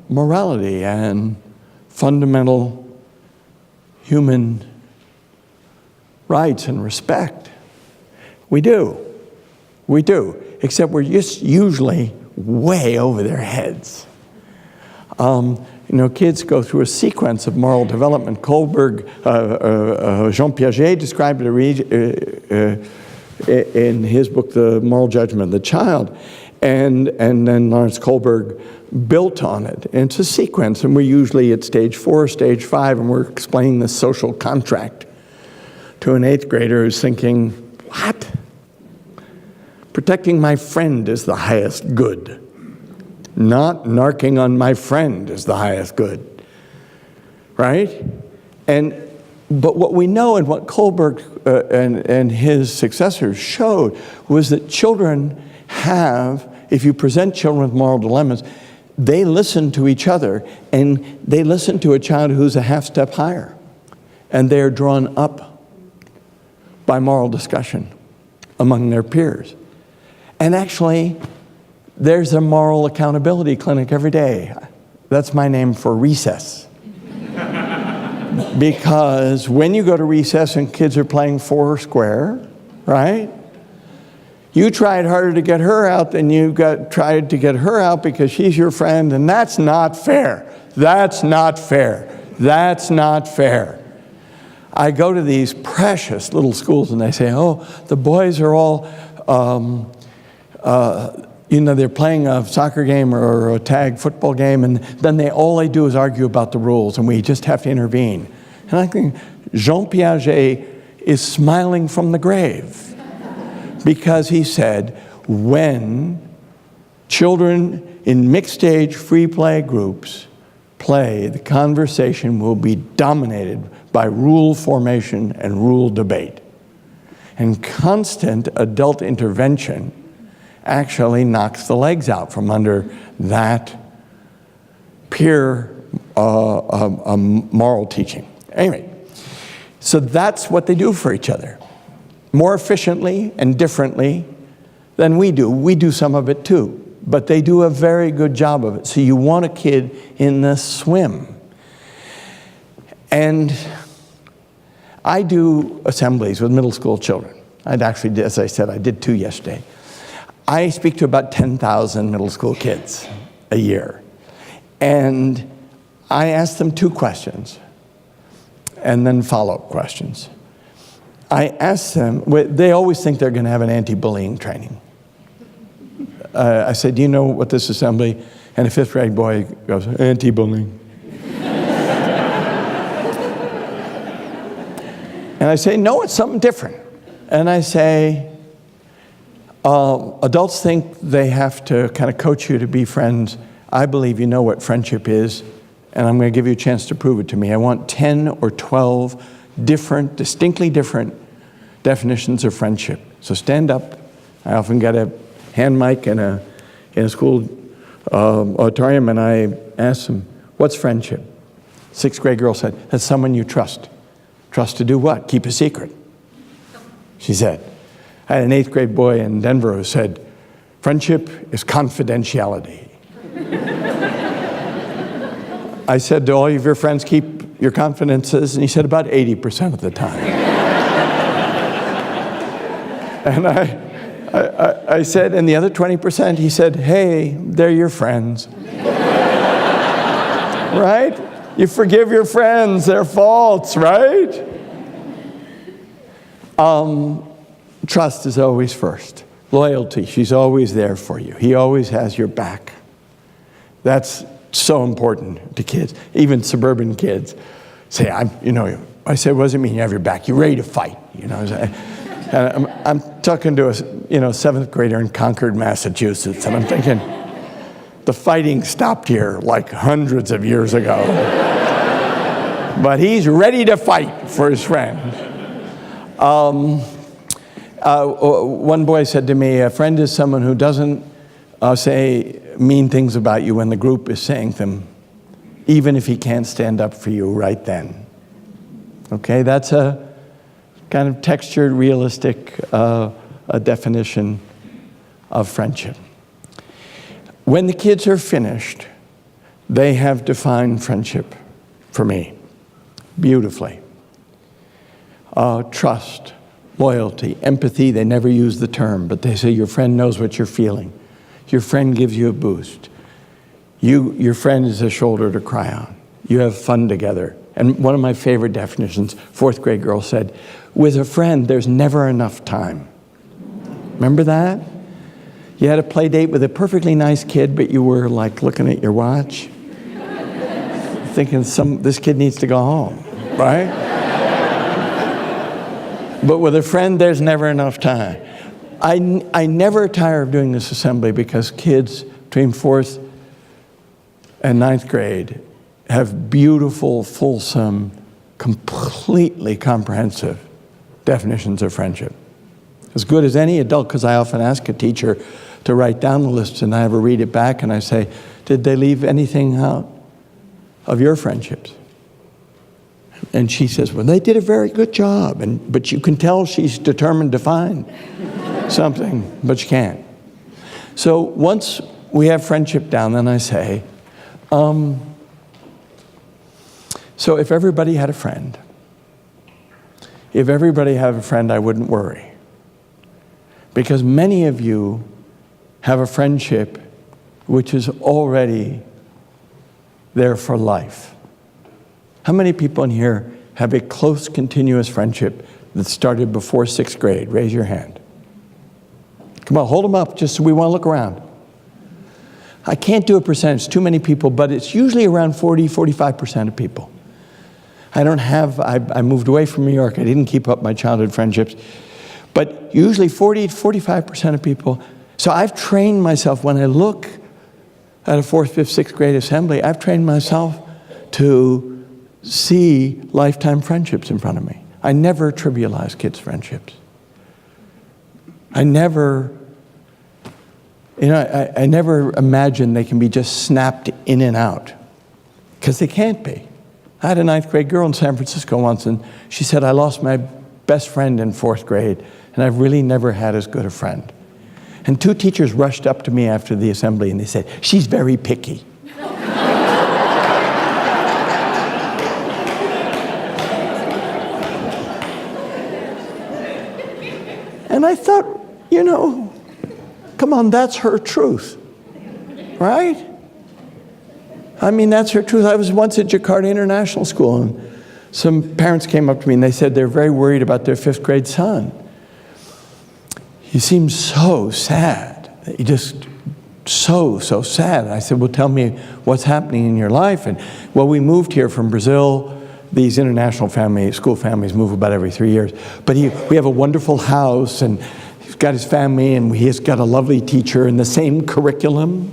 morality and fundamental human rights and respect? We do. We do. Except we're just usually way over their heads. Kids go through a sequence of moral development. Kohlberg, Jean Piaget described it in his book, The Moral Judgment of the Child. And then Lawrence Kohlberg built on it. And it's a sequence, and we're usually at stage 4, stage 5, and we're explaining the social contract to an 8th grader who's thinking, what? Protecting my friend is the highest good. Not narking on my friend is the highest good. Right? But what we know, and what Kohlberg and his successors showed, was that children have, if you present children with moral dilemmas, they listen to each other, and they listen to a child who's a half step higher. And they're drawn up by moral discussion among their peers. And actually, there's a moral accountability clinic every day. That's my name for recess. Because when you go to recess and kids are playing four square, right? You tried harder to get her out than you tried to get her out because she's your friend, and that's not fair. That's not fair. That's not fair. I go to these precious little schools and they say, oh, the boys are all, they're playing a soccer game or a tag football game, and then all they do is argue about the rules, and we just have to intervene. And I think Jean Piaget is smiling from the grave, because he said, when children in mixed-age free play groups play, the conversation will be dominated by rule formation and rule debate. And constant adult intervention actually knocks the legs out from under that peer moral teaching. Anyway, so that's what they do for each other. More efficiently and differently than we do. We do some of it too, but they do a very good job of it. So you want a kid in the swim. And I do assemblies with middle school children. I'd actually, as I said, I did 2 yesterday. I speak to about 10,000 middle school kids a year. And I ask them 2 questions and then follow-up questions. I ask them, they always think they're going to have an anti-bullying training. I said, do you know what this assembly? And a 5th grade boy goes, anti-bullying. And I say, no, it's something different. And I say, adults think they have to kind of coach you to be friends. I believe you know what friendship is, and I'm going to give you a chance to prove it to me. I want 10 or 12 different, distinctly different definitions of friendship. So stand up. I often get a hand mic in a school auditorium, and I ask them, what's friendship? 6th grade girl said, that's someone you trust. Trust to do what? Keep a secret, she said. I had an 8th grade boy in Denver who said, friendship is confidentiality. I said, do all of your friends keep your confidences? And he said, about 80% of the time. And I said, and the other 20%, he said, hey, they're your friends. Right? You forgive your friends their faults, right? Trust is always first. Loyalty, she's always there for you. He always has your back. That's so important to kids, even suburban kids. Say, I said, what does it mean you have your back? You're ready to fight, And I'm talking to a 7th grader in Concord, Massachusetts, and I'm thinking, the fighting stopped here like hundreds of years ago. But he's ready to fight for his friend. One boy said to me, a friend is someone who doesn't say mean things about you when the group is saying them, even if he can't stand up for you right then. Okay, that's a kind of textured, realistic definition of friendship. When the kids are finished, they have defined friendship for me beautifully. Trust, loyalty, empathy, they never use the term, but they say your friend knows what you're feeling. Your friend gives you a boost. Your friend is a shoulder to cry on. You have fun together. And one of my favorite definitions, 4th grade girl said, with a friend, there's never enough time. Remember that? You had a play date with a perfectly nice kid, but you were like looking at your watch, thinking this kid needs to go home, right? But with a friend, there's never enough time. I never tire of doing this assembly because kids between 4th and 9th grade have beautiful, fulsome, completely comprehensive definitions of friendship. As good as any adult, because I often ask a teacher to write down the list and I ever read it back and I say, did they leave anything out of your friendships? And she says, well, they did a very good job. But you can tell she's determined to find something, but you can't. So once we have friendship down, then I say, so if everybody had a friend, I wouldn't worry. Because many of you have a friendship which is already there for life. How many people in here have a close, continuous friendship that started before 6th grade? Raise your hand. Come on, hold them up, just so we want to look around. I can't do a percentage, too many people, but it's usually around 40-45% of people. I moved away from New York. I didn't keep up my childhood friendships. But usually 40-45% of people. So I've trained myself, when I look at a 4th, 5th, 6th grade assembly, I've trained myself to see lifetime friendships in front of me. I never trivialize kids' friendships. I never imagine they can be just snapped in and out, because they can't be. I had a 9th grade girl in San Francisco once, and she said, I lost my best friend in 4th grade, and I've really never had as good a friend. And 2 teachers rushed up to me after the assembly, and they said, she's very picky. And I thought, come on, that's her truth, right? I mean, that's her truth. I was once at Jakarta International School, and some parents came up to me and they said they're very worried about their 5th grade son. He seems so sad. He just so sad. And I said, well, tell me what's happening in your life. And well, we moved here from Brazil. These international school families move about every 3 years. But we have a wonderful house, and he's got his family, and he has got a lovely teacher in the same curriculum,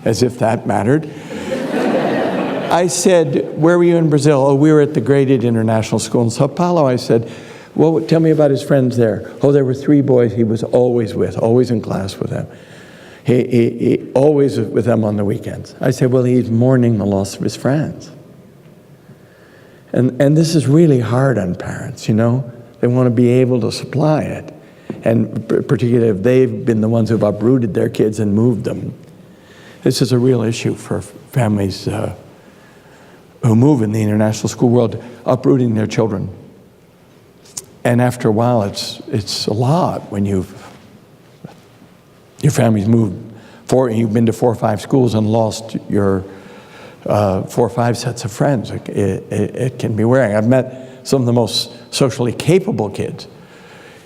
as if that mattered. I said, where were you in Brazil? Oh, we were at the graded international school in Sao Paulo. I said, well, tell me about his friends there. Oh, there were 3 boys he was always with, always in class with them. He always with them on the weekends. I said, well, he's mourning the loss of his friends. And this is really hard on parents, They want to be able to supply it. and particularly if they've been the ones who've uprooted their kids and moved them. This is a real issue for families who move in the international school world, uprooting their children. And after a while, it's a lot when your family's moved you've been to 4 or 5 schools and lost your 4 or 5 sets of friends. It can be wearing. I've met some of the most socially capable kids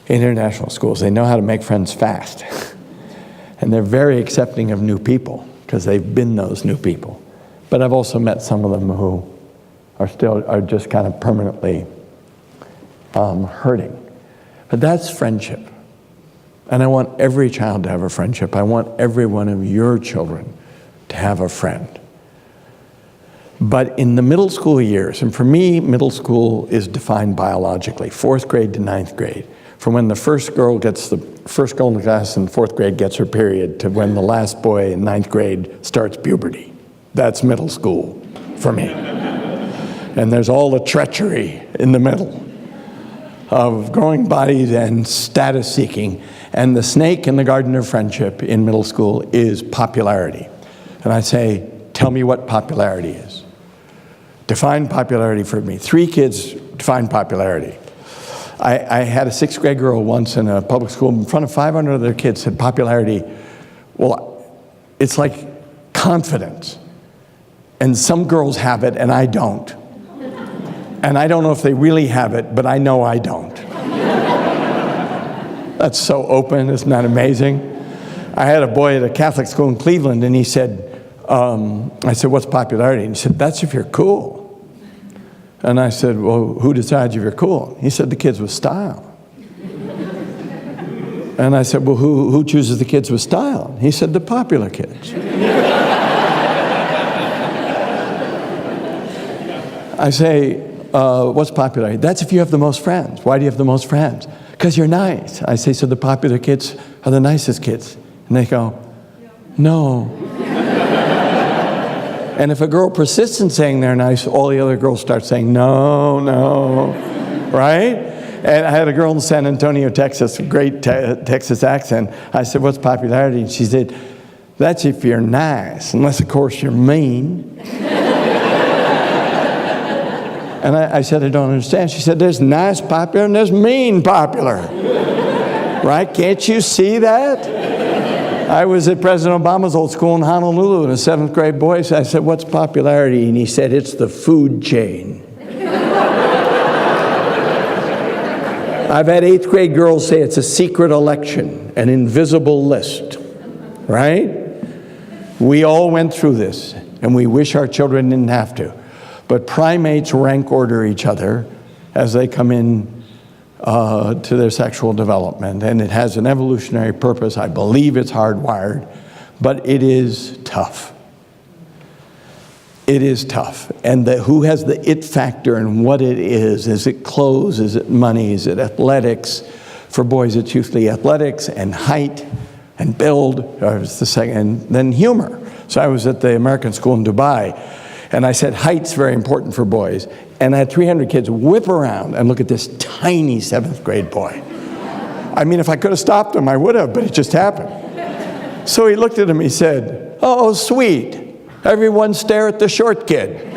in international schools. They know how to make friends fast. And they're very accepting of new people because they've been those new people. But I've also met some of them who are just kind of permanently hurting. But that's friendship. And I want every child to have a friendship. I want every one of your children to have a friend. But in the middle school years, and for me, middle school is defined biologically, 4th grade to 9th grade. From when the first girl in the class in 4th grade gets her period to when the last boy in 9th grade starts puberty. That's middle school for me. And there's all the treachery in the middle of growing bodies and status seeking. And the snake in the garden of friendship in middle school is popularity. And I say, tell me what popularity is. Define popularity for me. 3 kids define popularity. I had a 6th grade girl once in a public school in front of 500 other kids said popularity, well, it's like confidence. And some girls have it and I don't. And I don't know if they really have it, but I know I don't. That's so open, isn't that amazing? I had a boy at a Catholic school in Cleveland and he said, I said, what's popularity? And he said, that's if you're cool. And I said, well, who decides if you're cool? He said, the kids with style. And I said, well, who chooses the kids with style? He said, the popular kids. I say, what's popularity? That's if you have the most friends. Why do you have the most friends? Because you're nice. I say, so the popular kids are the nicest kids. And they go, no. And if a girl persists in saying they're nice, all the other girls start saying, no, no, right? And I had a girl in San Antonio, Texas, great Texas accent. I said, what's popularity? And she said, that's if you're nice, unless, of course, you're mean. And I said, I don't understand. She said, there's nice popular and there's mean popular. Right? Can't you see that? I was at President Obama's old school in Honolulu, and a 7th grade boy, I said, what's popularity? And he said, it's the food chain. I've had 8th grade girls say it's a secret election, an invisible list, right? We all went through this, and we wish our children didn't have to. But primates rank order each other as they come in to their sexual development, and it has an evolutionary purpose. I believe it's hardwired, but it is tough. It is tough. And who has the it factor and what it is? Is it clothes? Is it money? Is it athletics? For boys, it's usually athletics and height and build, or it's the second, and then humor. So I was at the American school in Dubai, and I said, height's very important for boys. And I had 300 kids whip around and look at this tiny 7th grade boy. I mean, if I could have stopped him, I would have, but it just happened. So he looked at him, he said, oh, sweet. Everyone stare at the short kid.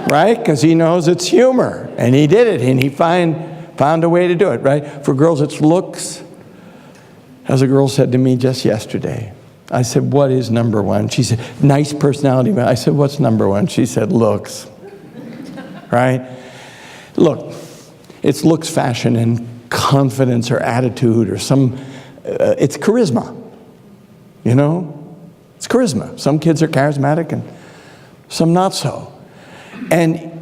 Right? Because he knows it's humor. And he did it, and he found a way to do it, right? For girls, it's looks. As a girl said to me just yesterday, I said, what is number one? She said, nice personality. I said, what's number one? She said, looks. Right? Look, it's looks, fashion, and confidence or attitude or some, it's charisma. You know? It's charisma. Some kids are charismatic and some not so. And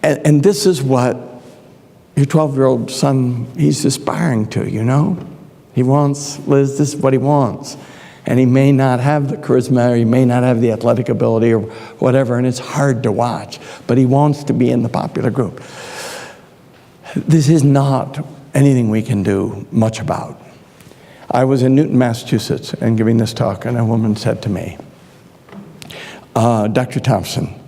this is what your 12-year-old son, he's aspiring to, you know? He wants, Liz, this is what he wants. And he may not have the charisma, or he may not have the athletic ability or whatever, and it's hard to watch. But he wants to be in the popular group. This is not anything we can do much about. I was in Newton, Massachusetts, and giving this talk, and a woman said to me, Dr. Thompson,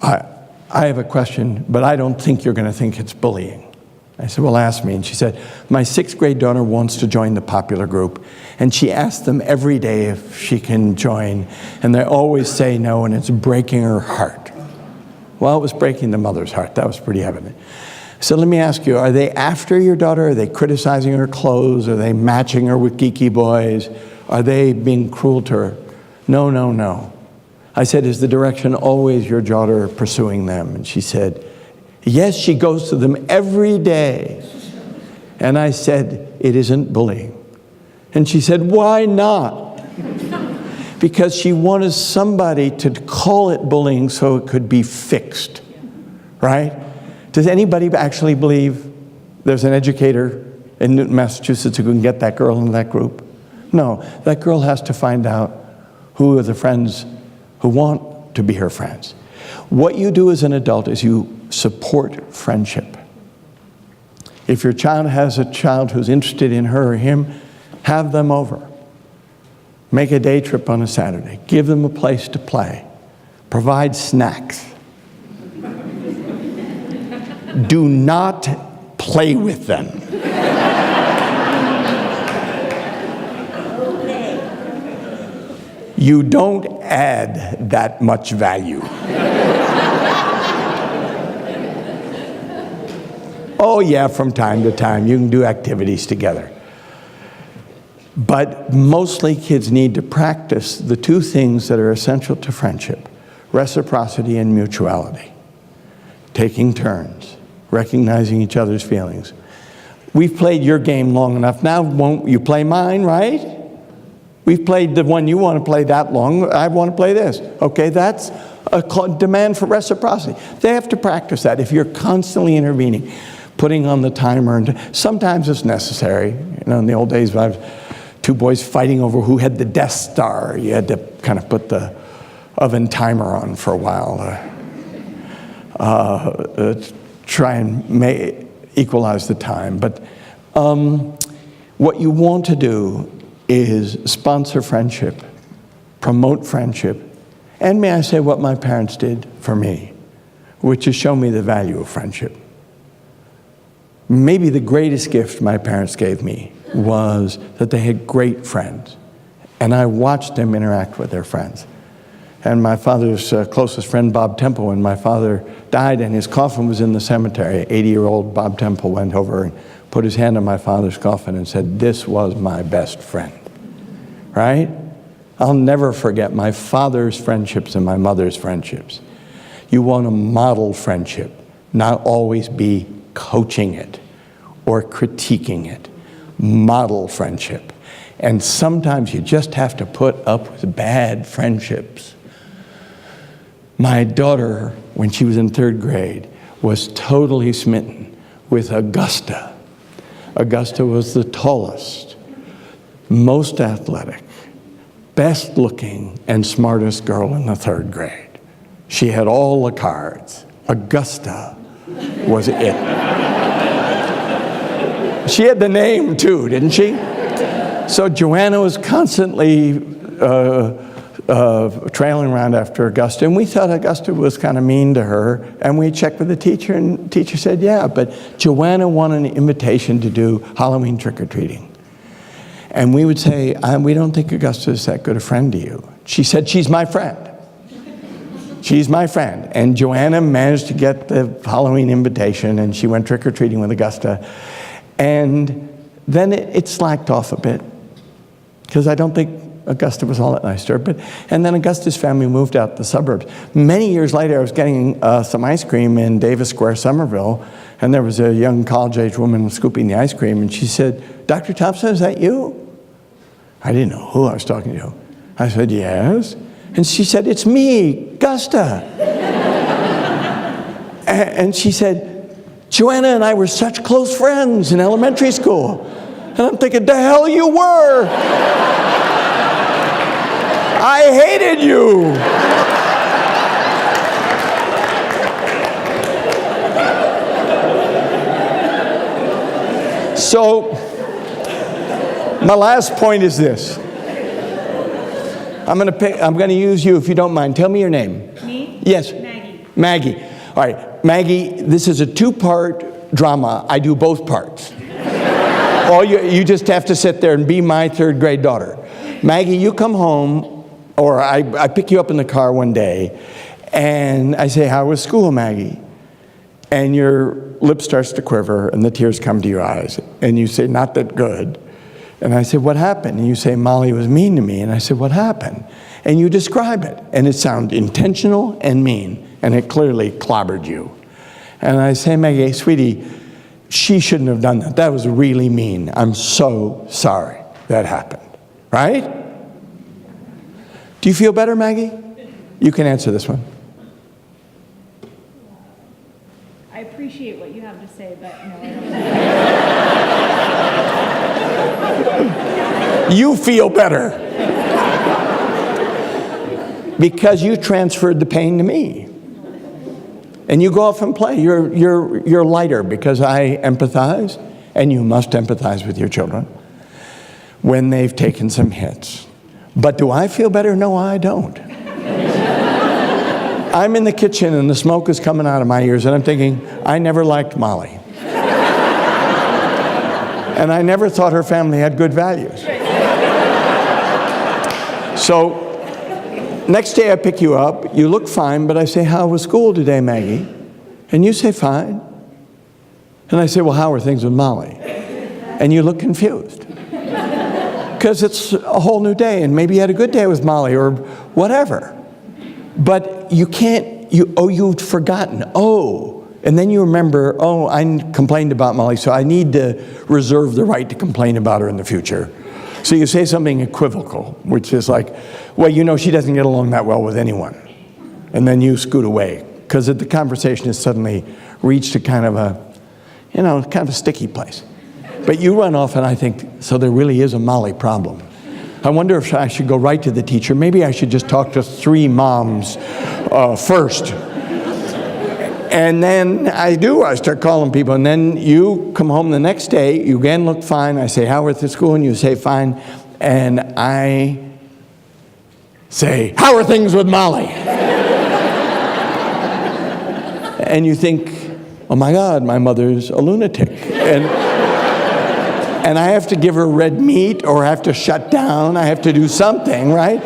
I have a question, but I don't think you're going to think it's bullying. I said, well, ask me. And she said, my 6th grade daughter wants to join the popular group. And she asks them every day if she can join. And they always say no, and it's breaking her heart. Well, it was breaking the mother's heart. That was pretty evident. So let me ask you, are they after your daughter? Are they criticizing her clothes? Are they matching her with geeky boys? Are they being cruel to her? No, no, no. I said, is the direction always your daughter pursuing them? And she said, yes, she goes to them every day. And I said, it isn't bullying. And she said, why not? Because she wanted somebody to call it bullying so it could be fixed, right? Does anybody actually believe there's an educator in Newton, Massachusetts who can get that girl in that group? No, that girl has to find out who are the friends who want to be her friends. What you do as an adult is you support friendship. If your child has a child who's interested in her or him, have them over. Make a day trip on a Saturday. Give them a place to play. Provide snacks. Do not play with them. You don't add that much value. Oh yeah, from time to time you can do activities together. But mostly kids need to practice the 2 things that are essential to friendship: reciprocity and mutuality. Taking turns, recognizing each other's feelings. We've played your game long enough. Now won't you play mine, right? We've played the one you want to play that long. I want to play this. Okay, that's a demand for reciprocity. They have to practice that. If you're constantly intervening, putting on the timer, and sometimes it's necessary. You know, in the old days, I was 2 boys fighting over who had the Death Star. You had to kind of put the oven timer on for a while, try and equalize the time. But what you want to do is sponsor friendship, promote friendship, and may I say what my parents did for me, which is show me the value of friendship. Maybe the greatest gift my parents gave me was that they had great friends, and I watched them interact with their friends. And my father's closest friend, Bob Temple, when my father died and his coffin was in the cemetery, 80-year-old Bob Temple went over and put his hand on my father's coffin and said, "This was my best friend." Right? I'll never forget my father's friendships and my mother's friendships. You want to model friendship, not always be coaching it or critiquing it. Model friendship. And sometimes you just have to put up with bad friendships. My daughter, when she was in 3rd grade, was totally smitten with Augusta. Augusta was the tallest, most athletic, best looking, and smartest girl in the 3rd grade. She had all the cards. Augusta was it. She had the name too, didn't she? So Joanna was constantly trailing around after Augusta, and we thought Augusta was kind of mean to her, and we checked with the teacher, and the teacher said, yeah, but Joanna wanted an invitation to do Halloween trick-or-treating. And we would say, we don't think Augusta is that good a friend to you. She said, she's my friend. She's my friend. And Joanna managed to get the Halloween invitation, and she went trick-or-treating with Augusta. And then it slacked off a bit, because I don't think Augusta was all that nice to her. And then Augusta's family moved out to the suburbs. Many years later, I was getting some ice cream in Davis Square, Somerville, and there was a young college-age woman scooping the ice cream, and she said, "Dr. Thompson, is that you?" I didn't know who I was talking to. I said, "Yes." And she said, "It's me, Augusta." And she said, "Joanna and I were such close friends in elementary school." And I'm thinking, the hell you were. I hated you. So, my last point is this. I'm going to use you if you don't mind. Tell me your name. Me? Yes. Maggie. Maggie. All right, Maggie, this is a 2-part drama, I do both parts. All you just have to sit there and be my third grade daughter. Maggie, you come home, or I pick you up in the car one day, and I say, how was school, Maggie? And your lip starts to quiver, and the tears come to your eyes, and you say, not that good. And I said, what happened? And you say, Molly was mean to me. And I said, what happened? And you describe it, and it sounds intentional and mean, and it clearly clobbered you. And I say, Maggie, sweetie, she shouldn't have done that. That was really mean. I'm so sorry that happened. Right? Do you feel better, Maggie? You can answer this one. I appreciate what you have to say, but no, I don't. You feel better. Because you transferred the pain to me. And you go off and play. You're lighter because I empathize, and you must empathize with your children when they've taken some hits. But do I feel better? No, I don't. I'm in the kitchen and the smoke is coming out of my ears, and I'm thinking, I never liked Molly. And I never thought her family had good values. So, next day I pick you up, you look fine, but I say, how was school today, Maggie? And you say, fine. And I say, well, how are things with Molly? And you look confused. Because it's a whole new day, and maybe you had a good day with Molly, or whatever. But you can't, you've forgotten, and then you remember, I complained about Molly, so I need to reserve the right to complain about her in the future. So you say something equivocal, which is like, well, she doesn't get along that well with anyone. And then you scoot away, because the conversation has suddenly reached a kind of a sticky place. But you run off, and I think, so there really is a Molly problem. I wonder if I should go right to the teacher. Maybe I should just talk to 3 moms first. And then I start calling people, and then you come home the next day, you again look fine, I say, how was the school? And you say, fine, and I say, how are things with Molly? And you think, oh my God, my mother's a lunatic. And I have to give her red meat, or I have to shut down, I have to do something, right?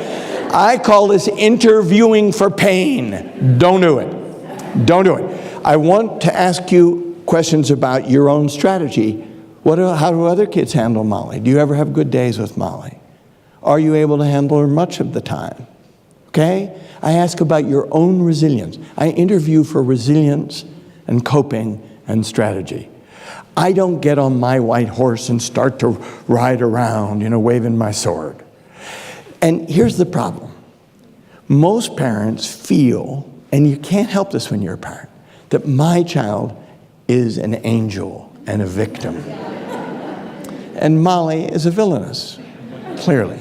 I call this interviewing for pain. Don't do it. Don't do it. I want to ask you questions about your own strategy. How do other kids handle Molly? Do you ever have good days with Molly? Are you able to handle her much of the time? Okay? I ask about your own resilience. I interview for resilience and coping and strategy. I don't get on my white horse and start to ride around, waving my sword. And here's the problem. Most parents feel, and you can't help this when you're a parent, that my child is an angel and a victim. And Molly is a villainess, clearly.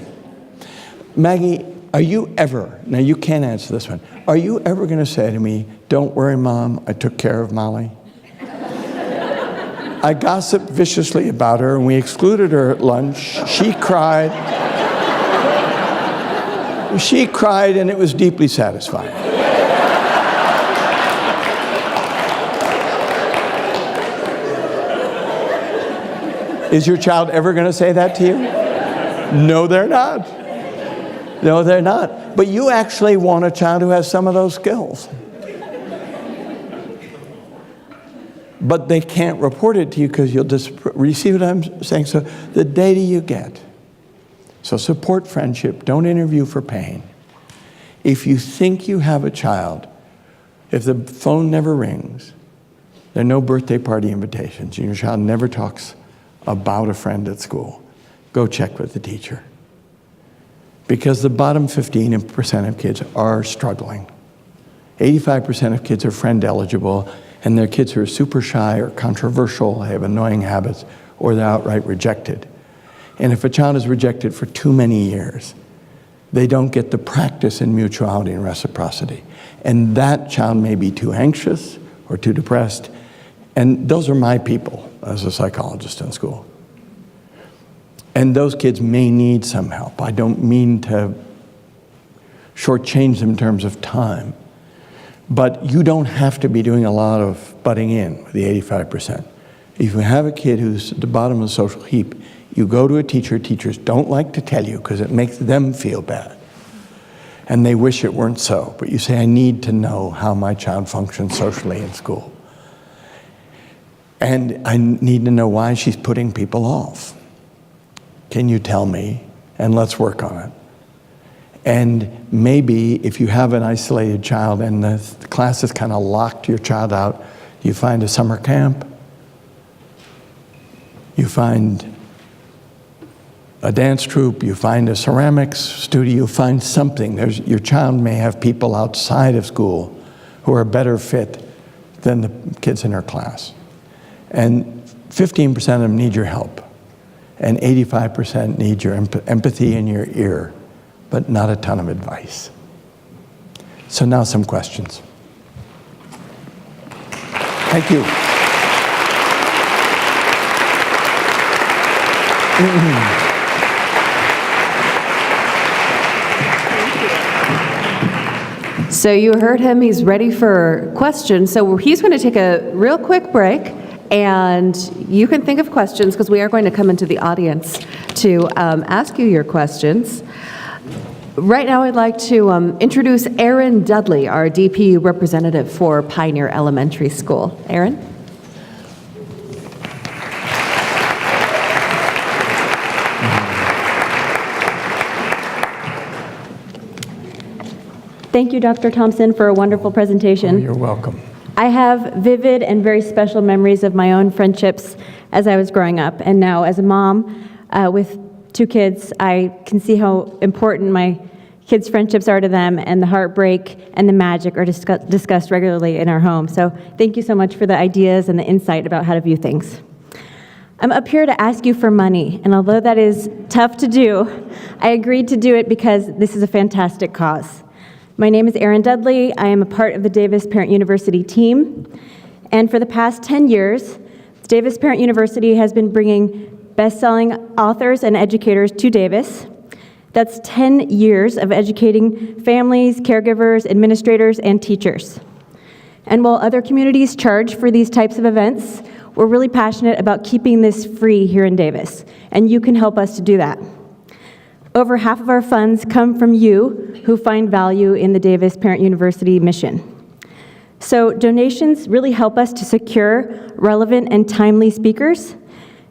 Maggie, are you ever, now you can't answer this one, are you ever going to say to me, don't worry, Mom, I took care of Molly? I gossiped viciously about her, and we excluded her at lunch. She cried. She cried, and it was deeply satisfying. Is your child ever going to say that to you? No, they're not. No, they're not. But you actually want a child who has some of those skills. But they can't report it to you because you'll just receive what I'm saying. So the data you get. So support friendship. Don't interview for pain. If you think you have a child, if the phone never rings, there are no birthday party invitations, and your child never talks about a friend at school, go check with the teacher. Because the bottom 15% of kids are struggling. 85% of kids are friend eligible, and they're kids who are super shy or controversial, have annoying habits, or they're outright rejected. And if a child is rejected for too many years, they don't get the practice in mutuality and reciprocity. And that child may be too anxious or too depressed. And those are my people as a psychologist in school. And those kids may need some help. I don't mean to shortchange them in terms of time. But you don't have to be doing a lot of butting in with the 85%. If you have a kid who's at the bottom of the social heap, you go to a teacher. Teachers don't like to tell you because it makes them feel bad. And they wish it weren't so. But you say, I need to know how my child functions socially in school. And I need to know why she's putting people off. Can you tell me? And let's work on it. And maybe if you have an isolated child and the class has kind of locked your child out, you find a summer camp. You find a dance troupe, you find a ceramics studio, you find something. Your child may have people outside of school who are better fit than the kids in her class. And 15% of them need your help. And 85% need your empathy in your ear, but not a ton of advice. So now some questions. Thank you. So you heard him, he's ready for questions. So he's going to take a real quick break, and you can think of questions because we are going to come into the audience to ask you your questions. Right now I'd like to introduce Aaron Dudley, our DPU representative for Pioneer Elementary School. Aaron? Thank you, Dr. Thompson, for a wonderful presentation. Oh, you're welcome. I have vivid and very special memories of my own friendships as I was growing up. And now as a mom with 2 kids, I can see how important my kids' friendships are to them, and the heartbreak and the magic are discussed regularly in our home. So thank you so much for the ideas and the insight about how to view things. I'm up here to ask you for money, and although that is tough to do, I agreed to do it because this is a fantastic cause. My name is Erin Dudley. I am a part of the Davis Parent University team. And for the past 10 years, Davis Parent University has been bringing best-selling authors and educators to Davis. That's 10 years of educating families, caregivers, administrators, and teachers. And while other communities charge for these types of events, we're really passionate about keeping this free here in Davis, and you can help us to do that. Over half of our funds come from you who find value in the Davis Parent University mission. So donations really help us to secure relevant and timely speakers.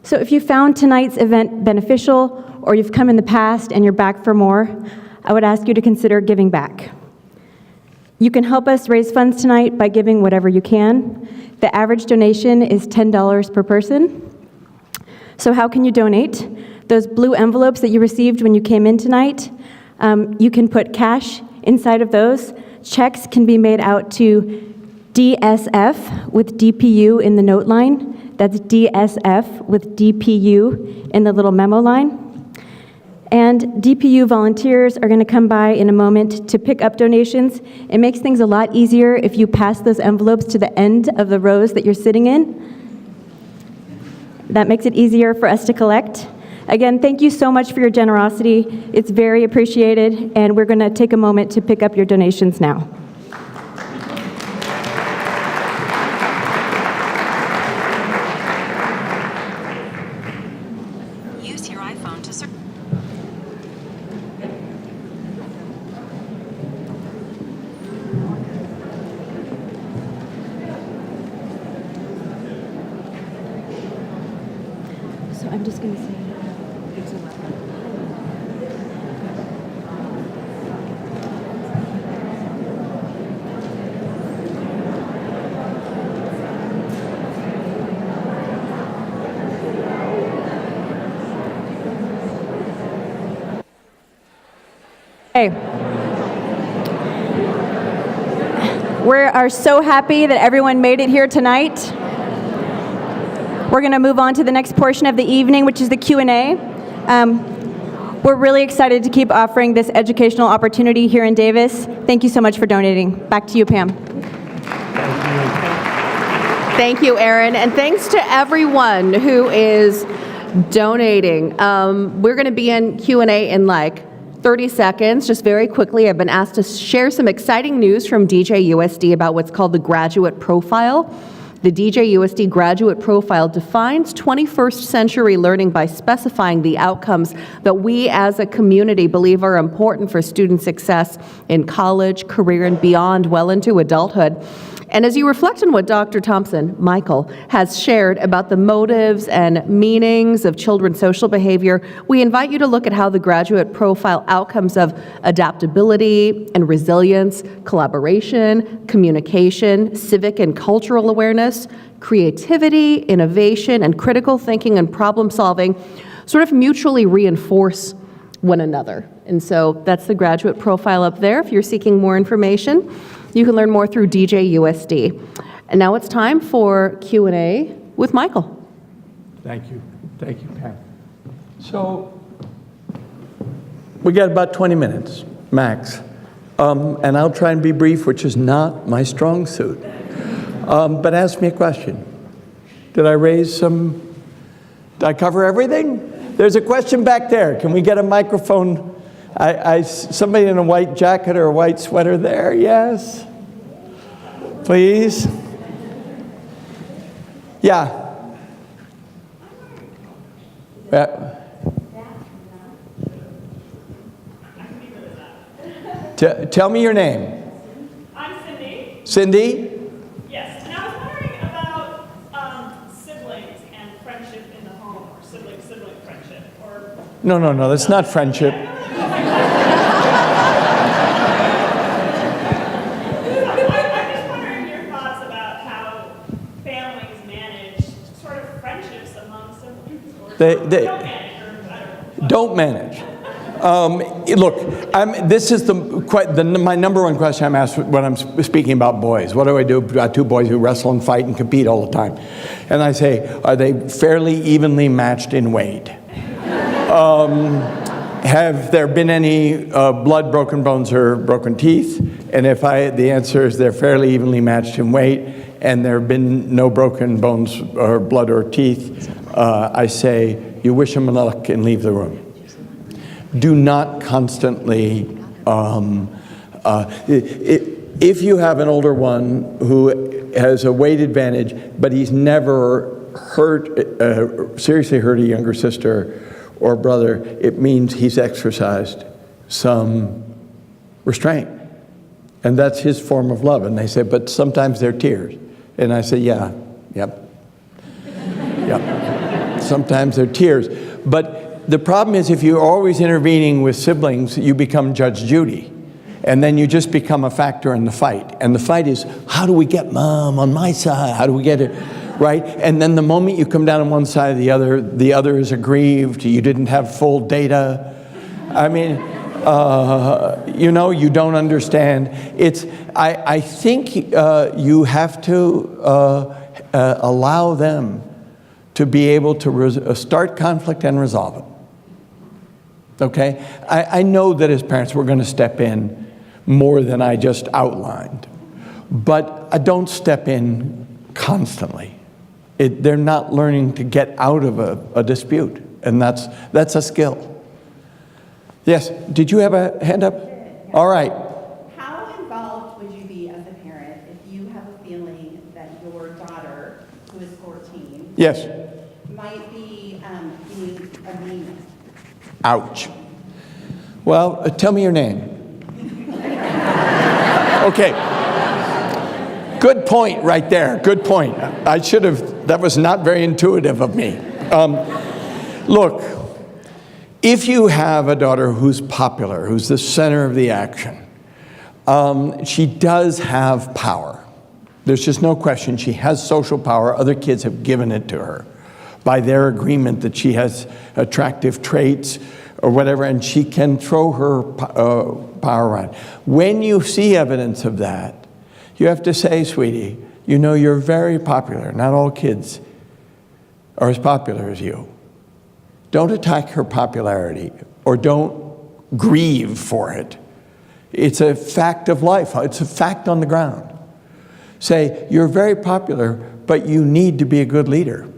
So if you found tonight's event beneficial, or you've come in the past and you're back for more, I would ask you to consider giving back. You can help us raise funds tonight by giving whatever you can. The average donation is $10 per person. So how can you donate? Those blue envelopes that you received when you came in tonight, you can put cash inside of those. Checks can be made out to DSF with DPU in the note line. That's DSF with DPU in the little memo line. And DPU volunteers are going to come by in a moment to pick up donations. It makes things a lot easier if you pass those envelopes to the end of the rows that you're sitting in. That makes it easier for us to collect. Again, thank you so much for your generosity. It's very appreciated, and we're going to take a moment to pick up your donations now. Use your iPhone to search. So I'm just going to say, hey. We are so happy that everyone made it here tonight. We're going to move on to the next portion of the evening, which is the Q&A. We're really excited to keep offering this educational opportunity here in Davis. Thank you so much for donating. Back to you, Pam. Thank you, Aaron, and thanks to everyone who is donating. We're going to be in Q&A in like 30 seconds. Just very quickly, I've been asked to share some exciting news from DJUSD about what's called the graduate profile. The DJUSD graduate profile defines 21st century learning by specifying the outcomes that we as a community believe are important for student success in college, career, and beyond, well into adulthood. And as you reflect on what Dr. Thompson, Michael, has shared about the motives and meanings of children's social behavior, we invite you to look at how the graduate profile outcomes of adaptability and resilience, collaboration, communication, civic and cultural awareness, creativity, innovation, and critical thinking and problem solving sort of mutually reinforce one another. And so that's the graduate profile up there. If you're seeking more information, you can learn more through DJUSD. And now it's time for Q&A with Michael. Thank you, Pam. So we got about 20 minutes, max. And I'll try and be brief, which is not my strong suit. But ask me a question. Did I cover everything? There's a question back there. Can we get a microphone? Somebody in a white jacket or a white sweater there, yes? Please? Yeah. Tell me your name. I'm Cindy. Cindy? Yes, and I was wondering about siblings and friendship in the home, or sibling friendship, or... No, that's not friendship. They don't manage. Look, this is my number one question I'm asked when I'm speaking about boys. What do I do about two boys who wrestle and fight and compete all the time? And I say, are they fairly evenly matched in weight? Have there been any blood, broken bones, or broken teeth? And if the answer is they're fairly evenly matched in weight, and there have been no broken bones or blood or teeth, I say, you wish them luck and leave the room. Do not constantly, if you have an older one who has a weight advantage, but he's never seriously hurt a younger sister or brother, it means he's exercised some restraint. And that's his form of love. And they say, but sometimes they're tears. And I say, yep. Sometimes they're tears. But the problem is if you're always intervening with siblings, you become Judge Judy. And then you just become a factor in the fight. And the fight is, how do we get mom on my side? How do we get it, right? And then the moment you come down on one side or the other is aggrieved. You didn't have full data. I mean, you don't understand. I think you have to allow them to be able to start conflict and resolve it. Okay? I know that as parents we're going to step in more than I just outlined, but I don't step in constantly. They're not learning to get out of a dispute, and that's a skill. Yes, did you have a hand up? All right. How involved would you be as a parent if you have a feeling that your daughter, who is 14, yes, might be being anemic? Ouch. Well, tell me your name. Okay. Good point right there. Good point. That was not very intuitive of me. Look, if you have a daughter who's popular, who's the center of the action, she does have power. There's just no question. She has social power. Other kids have given it to her by their agreement that she has attractive traits or whatever, and she can throw her power around. When you see evidence of that, you have to say, sweetie, you're very popular. Not all kids are as popular as you. Don't attack her popularity, or don't grieve for it. It's a fact of life. It's a fact on the ground. Say, you're very popular, but you need to be a good leader.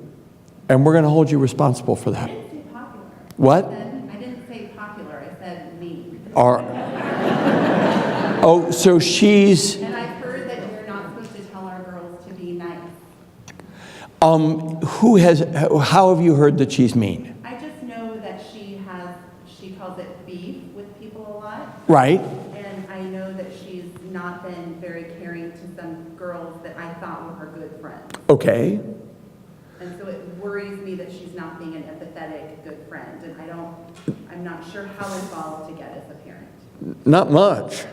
And we're going to hold you responsible for that. I didn't say popular. What? I didn't say popular. I said mean. So she's... And I've heard that you're not supposed to tell our girls to be nice. How have you heard that she's mean? I just know that she calls it beef with people a lot. Right. And I know that she's not been very caring to some girls that I thought were her good friends. Okay. And so it worries me that she's not being an empathetic, good friend. And I'm not sure how involved to get as a parent. Not much.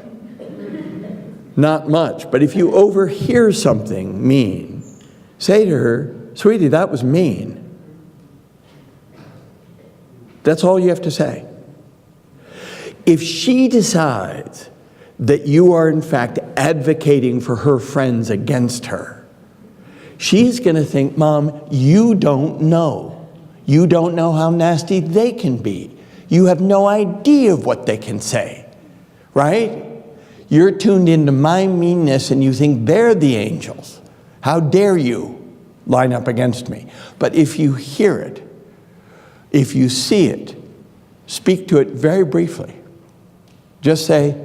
Not much. But if you overhear something mean, say to her, sweetie, that was mean. That's all you have to say. If she decides that you are in fact advocating for her friends against her, she's going to think, Mom, you don't know. You don't know how nasty they can be. You have no idea of what they can say, right? You're tuned into my meanness and you think they're the angels. How dare you line up against me? But if you hear it, if you see it, speak to it very briefly. Just say,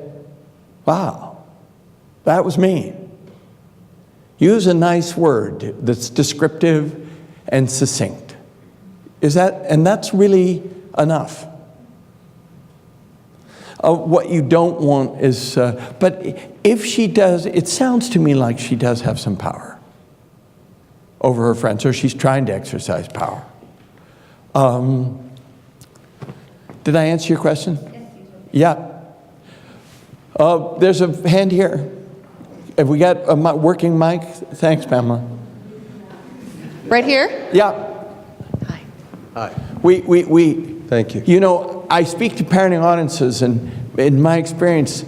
wow, that was mean. Use a nice word that's descriptive and succinct. And that's really enough. What you don't want is, but if she does, it sounds to me like she does have some power over her friends, or she's trying to exercise power. Did I answer your question? Yes, you did. Yeah. There's a hand here. Have we got a working mic? Thanks, Pamela. Right here? Yeah. Hi. We. Thank you. You know, I speak to parenting audiences, and in my experience,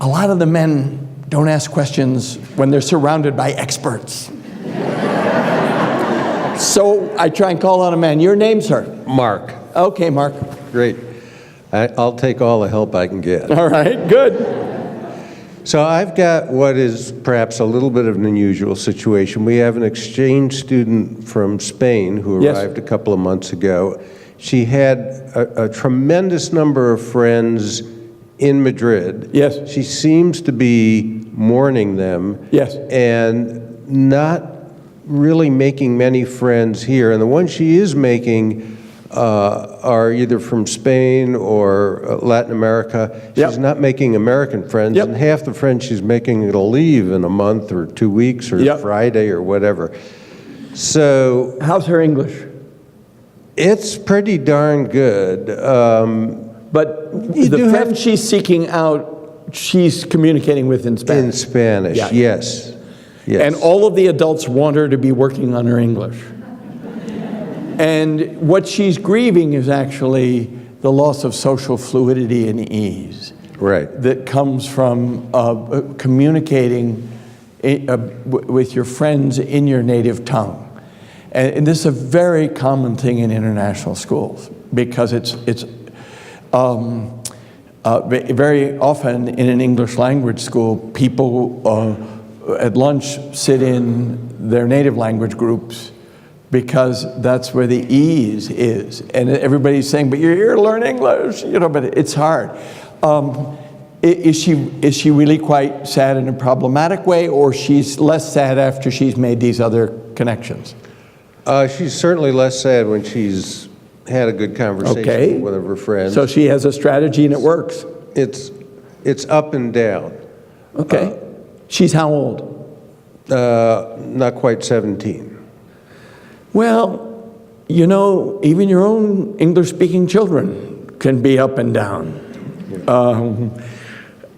a lot of the men don't ask questions when they're surrounded by experts. So I try and call on a man. Your name, sir? Mark. Okay, Mark. Great. I'll take all the help I can get. All right, good. So I've got what is perhaps a little bit of an unusual situation. We have an exchange student from Spain who Yes. arrived a couple of months ago. She had a tremendous number of friends in Madrid. Yes. She seems to be mourning them. Yes. And not really making many friends here. And the ones she is making are either from Spain or Latin America. She's not making American friends, and half the friends she's making will leave in a month or 2 weeks or Friday or whatever. So how's her English? It's pretty darn good. But the friend she's seeking out, she's communicating with in Spanish. In Spanish, yes. Yes. And all of the adults want her to be working on her English. And what she's grieving is actually the loss of social fluidity and ease. Right. That comes from communicating with your friends in your native tongue. And this is a very common thing in international schools, because it's very often in an English language school, people at lunch sit in their native language groups, because that's where the ease is. And everybody's saying, but you're here to learn English, you know, but it's hard. Is she really quite sad in a problematic way, or she's less sad after she's made these other connections? She's certainly less sad when she's had a good conversation with one of her friends. So she has a strategy and it works. It's up and down. Okay. She's how old? Not quite 17. Well, you know, even your own English-speaking children can be up and down.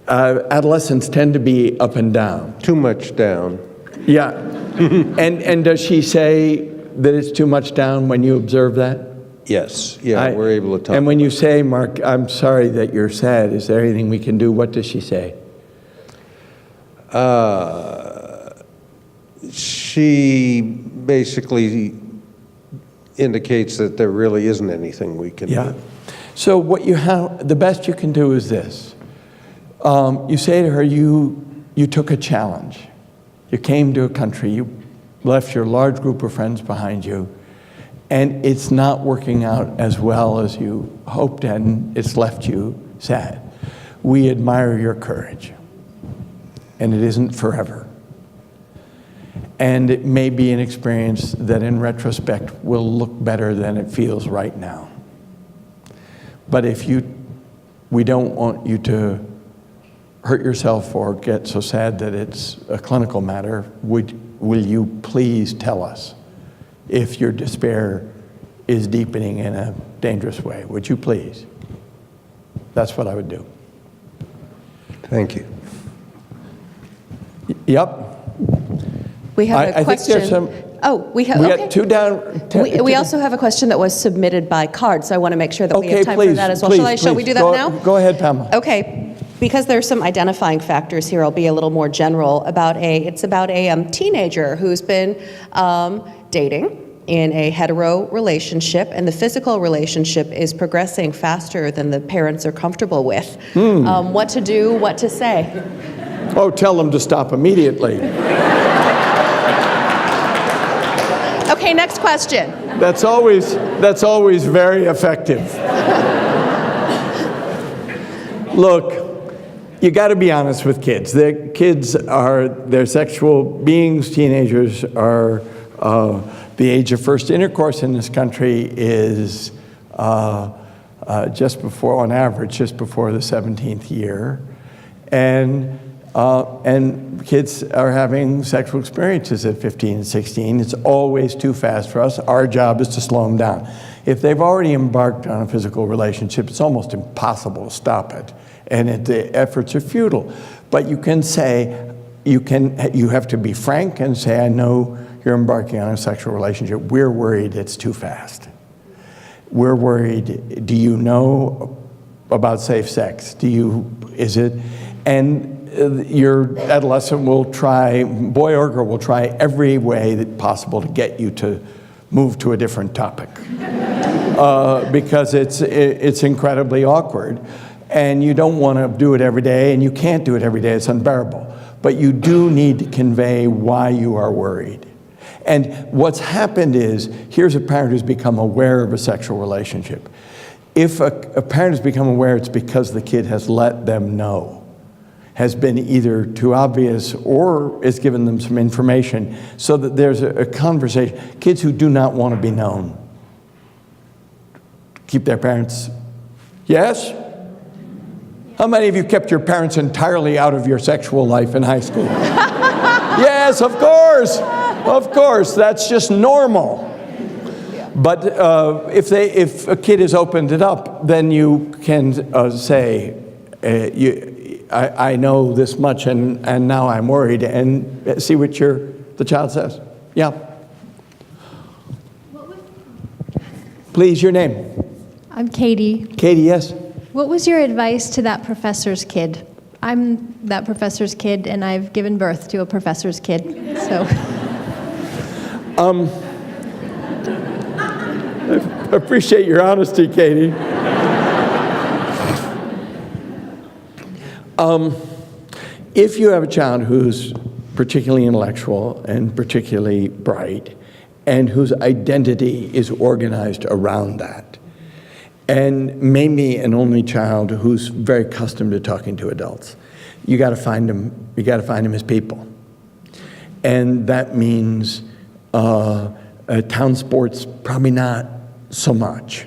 Adolescents tend to be up and down. Too much down. Yeah. And does she say that it's too much down when you observe that? Yes. Yeah, we're able to talk. And when you say, Mark, I'm sorry that you're sad, is there anything we can do? What does she say? She basically indicates that there really isn't anything we can do. So what the best you can do is this. You say to her, you took a challenge. You came to a country, you left your large group of friends behind you, and it's not working out as well as you hoped, and it's left you sad. We admire your courage, and it isn't forever. And it may be an experience that in retrospect will look better than it feels right now. But we don't want you to hurt yourself or get so sad that it's a clinical matter. Will you please tell us if your despair is deepening in a dangerous way? Would you please? That's what I would do. Thank you. Yep. We have a I think question. there's some. We got two down. We also have a question that was submitted by card, so I want to make sure that we have time for that as well. Shall we do that now? Go ahead, Pamela. Okay. Because there's some identifying factors here, I'll be a little more general it's about a teenager who's been dating in a hetero relationship, and the physical relationship is progressing faster than the parents are comfortable with. What to do, what to say? Oh, tell them to stop immediately. Okay, next question. That's always very effective. Look, you got to be honest with kids. They're sexual beings. Teenagers are, the age of first intercourse in this country is just before, on average, just before the 17th year. And kids are having sexual experiences at 15 and 16. It's always too fast for us. Our job is to slow them down. If they've already embarked on a physical relationship, it's almost impossible to stop it. And the efforts are futile. But you can say, you have to be frank and say, I know you're embarking on a sexual relationship. We're worried it's too fast. We're worried, do you know about safe sex? And your adolescent will try, boy or girl will try every way that possible to get you to move to a different topic. Because it's incredibly awkward. And you don't want to do it every day, and you can't do it every day, it's unbearable. But you do need to convey why you are worried. And what's happened is, here's a parent who's become aware of a sexual relationship. If a parent has become aware, it's because the kid has let them know, has been either too obvious or has given them some information, so that there's a conversation. Kids who do not want to be known keep their parents. Yes? How many of you kept your parents entirely out of your sexual life in high school? Yes, of course. Of course, that's just normal. But if a kid has opened it up, then you can say, I know this much, and now I'm worried, and see what the child says. Yeah. Please, your name. I'm Katie. Katie, yes. What was your advice to that professor's kid? I'm that professor's kid, and I've given birth to a professor's kid, so. I appreciate your honesty, Katie. If you have a child who's particularly intellectual and particularly bright, and whose identity is organized around that, and maybe an only child who's very accustomed to talking to adults, you got to find them as people. And that means town sports, probably not so much,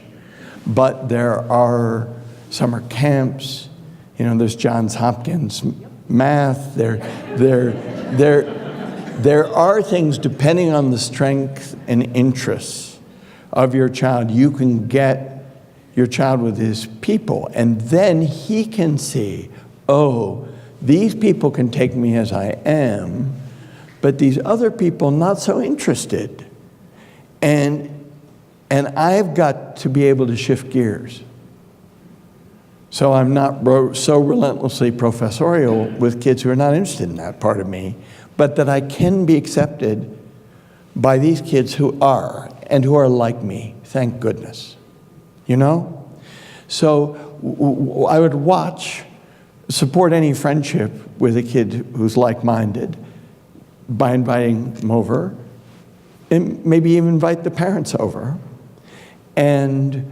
but there are summer camps. There's Johns Hopkins math. There are things, depending on the strength and interests of your child, you can get your child with his people, and then he can see, oh, these people can take me as I am, but these other people not so interested. And I've got to be able to shift gears. So I'm not so relentlessly professorial with kids who are not interested in that part of me, but that I can be accepted by these kids who are, and who are like me, thank goodness. So I would support any friendship with a kid who's like-minded by inviting them over, and maybe even invite the parents over. And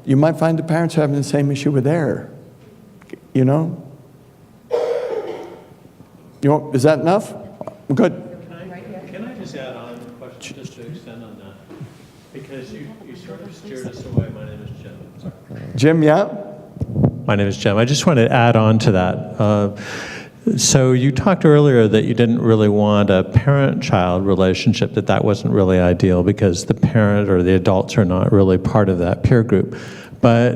you might find the parents having the same issue with their, Is that enough? Good. Because you sort of steered us away. My name is Jim. Sorry. Jim, yeah? My name is Jim. I just want to add on to that. So you talked earlier that you didn't really want a parent-child relationship, that wasn't really ideal because the parent or the adults are not really part of that peer group. But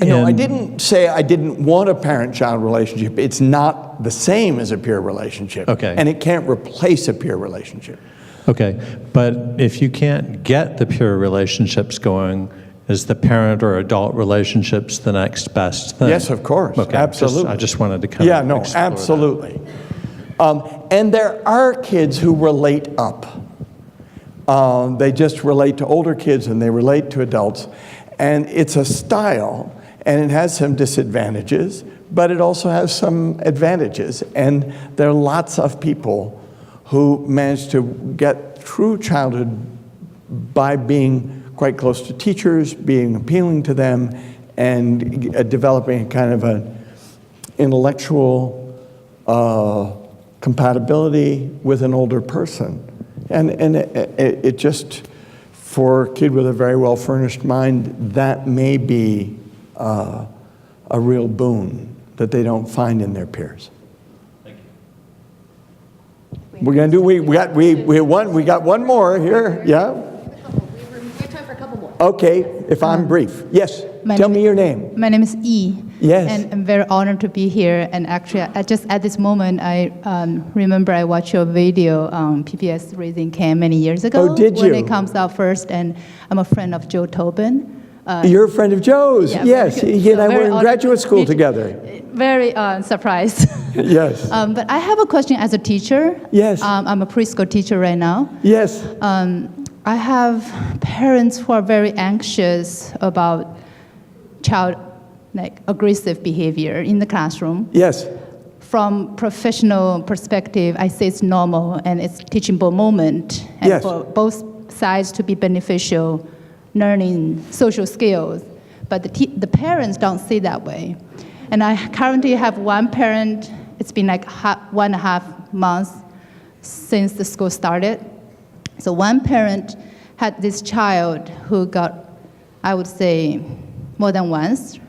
no, I didn't say I didn't want a parent-child relationship. It's not the same as a peer relationship. Okay. And it can't replace a peer relationship. Okay, but if you can't get the peer relationships going, is the parent or adult relationships the next best thing? Yes, of course. Okay, Absolutely. I just wanted to kind yeah, of no, explore absolutely. And there are kids who relate up. They just relate to older kids and they relate to adults. And it's a style, and it has some disadvantages, but it also has some advantages. And there are lots of people who manage to get through childhood by being quite close to teachers, being appealing to them, and developing a kind of an intellectual compatibility with an older person. And it just, for a kid with a very well-furnished mind, that may be a real boon that they don't find in their peers. We're going to do, we got one more here, yeah? We have time for a couple more. Okay, if I'm brief. Yes, tell me your name. My name is E. Yes. And I'm very honored to be here. And actually, just at this moment, I remember I watched your video on PBS Raising Can many years ago. Oh, did you? When it comes out first, and I'm a friend of Joe Tobin. You're a friend of Joe's. Yeah, Yes, he and I were in graduate school together. Very surprised. Yes. But I have a question as a teacher. Yes. I'm a preschool teacher right now. Yes. I have parents who are very anxious about child aggressive behavior in the classroom. Yes. From professional perspective, I say it's normal and it's teachable moment, and Yes. for both sides to be beneficial, learning social skills. But the parents don't see that way. And I currently have one parent. It's been like 1.5 months since the school started. So one parent had this child who got, I would say, more than once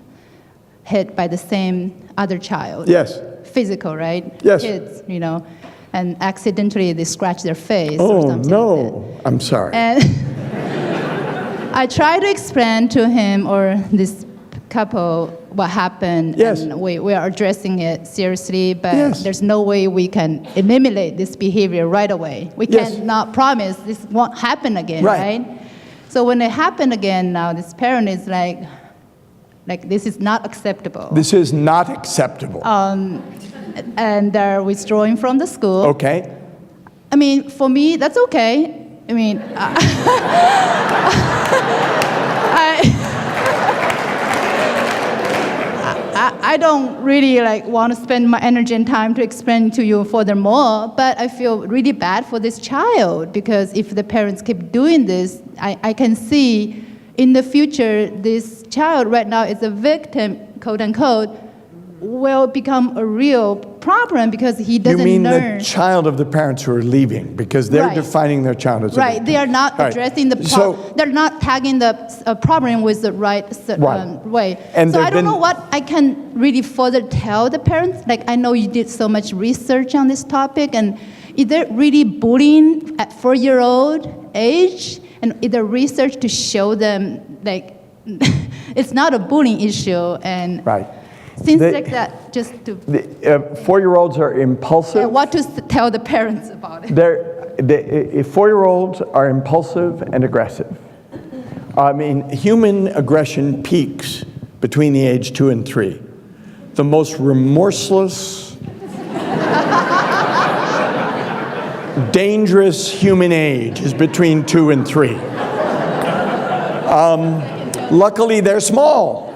hit by the same other child. Yes. Physical, right? Yes. Kids, and accidentally they scratch their face or Oh, something. no. I'm sorry. And I try to explain to him or this couple what happened. Yes. And we are addressing it seriously, but Yes. there's no way we can eliminate this behavior right away. We Yes. cannot promise this won't happen again, right? So when it happened again now, this parent is like this is not acceptable. This is not acceptable. And they're withdrawing from the school. Okay. I mean, for me, that's okay. I mean, I don't really want to spend my energy and time to explain to you furthermore, but I feel really bad for this child because if the parents keep doing this, I can see in the future this child right now is a victim, quote unquote, will become a real problem because he doesn't learn. You mean the child of the parents who are leaving because they're Right. defining their child as a Right, victim. they are not Right. addressing the So- problem. They're not tagging the problem with the right way. And so there've I don't been- know what I can really further tell the parents. I know you did so much research on this topic, and is there really bullying at 4-year-old age? And is there research to show them it's not a bullying issue? And Right. things like that, just to 4-year-olds are impulsive. what to tell the parents about it. 4-year-olds are impulsive and aggressive. I mean, human aggression peaks between the age 2 and 3. The most remorseless, dangerous human age is between 2 and 3. Luckily, they're small,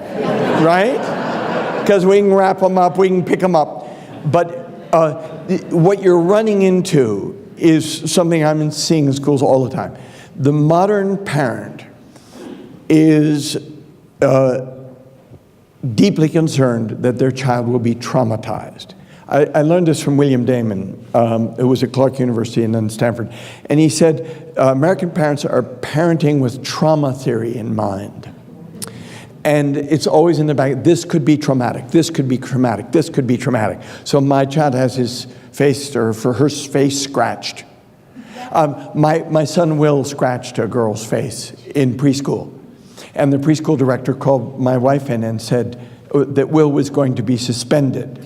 right? Because we can wrap them up, we can pick them up. But what you're running into is something I'm seeing in schools all the time. The modern parent is deeply concerned that their child will be traumatized. I learned this from William Damon, who was at Clark University and then Stanford. And he said, American parents are parenting with trauma theory in mind. And it's always in the back, this could be traumatic, this could be traumatic, this could be traumatic. So my child has his face, or for her face, scratched. My son Will scratched a girl's face in preschool. And the preschool director called my wife in and said that Will was going to be suspended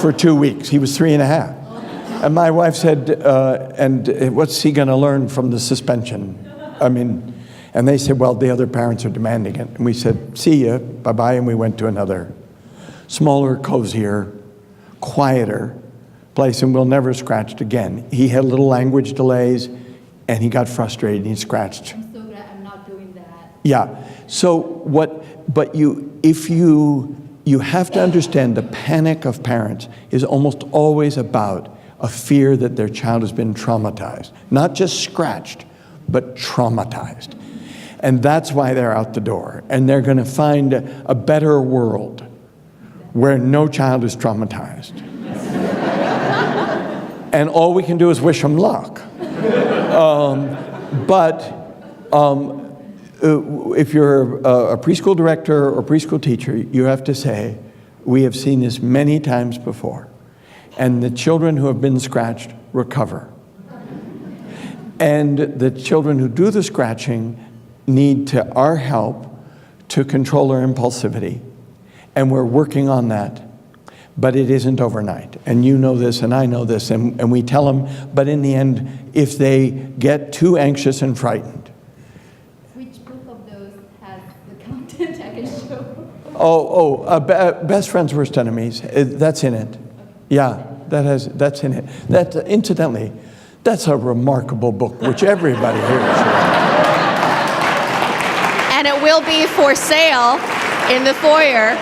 for 2 weeks. He was 3.5. And my wife said, and what's he going to learn from the suspension? And they said, well, the other parents are demanding it. And we said, see ya, bye-bye, and we went to another smaller, cozier, quieter place, and Will never scratched again. He had little language delays, and he got frustrated, and he scratched. I'm so glad I'm not doing that. Yeah. So you have to understand the panic of parents is almost always about a fear that their child has been traumatized. Not just scratched, but traumatized. And that's why they're out the door. And they're going to find a better world where no child is traumatized. And all we can do is wish them luck. If you're a preschool director or preschool teacher, you have to say, we have seen this many times before. And the children who have been scratched recover. And the children who do the scratching need our help to control their impulsivity. And we're working on that. But it isn't overnight. And you know this, and I know this, and we tell them, but in the end, if they get too anxious and frightened. Which book of those has the content I can show? Best Friends, Worst Enemies. That's in it. Yeah, that's in it. That, incidentally, that's a remarkable book, which everybody here should. And it will be for sale in the foyer.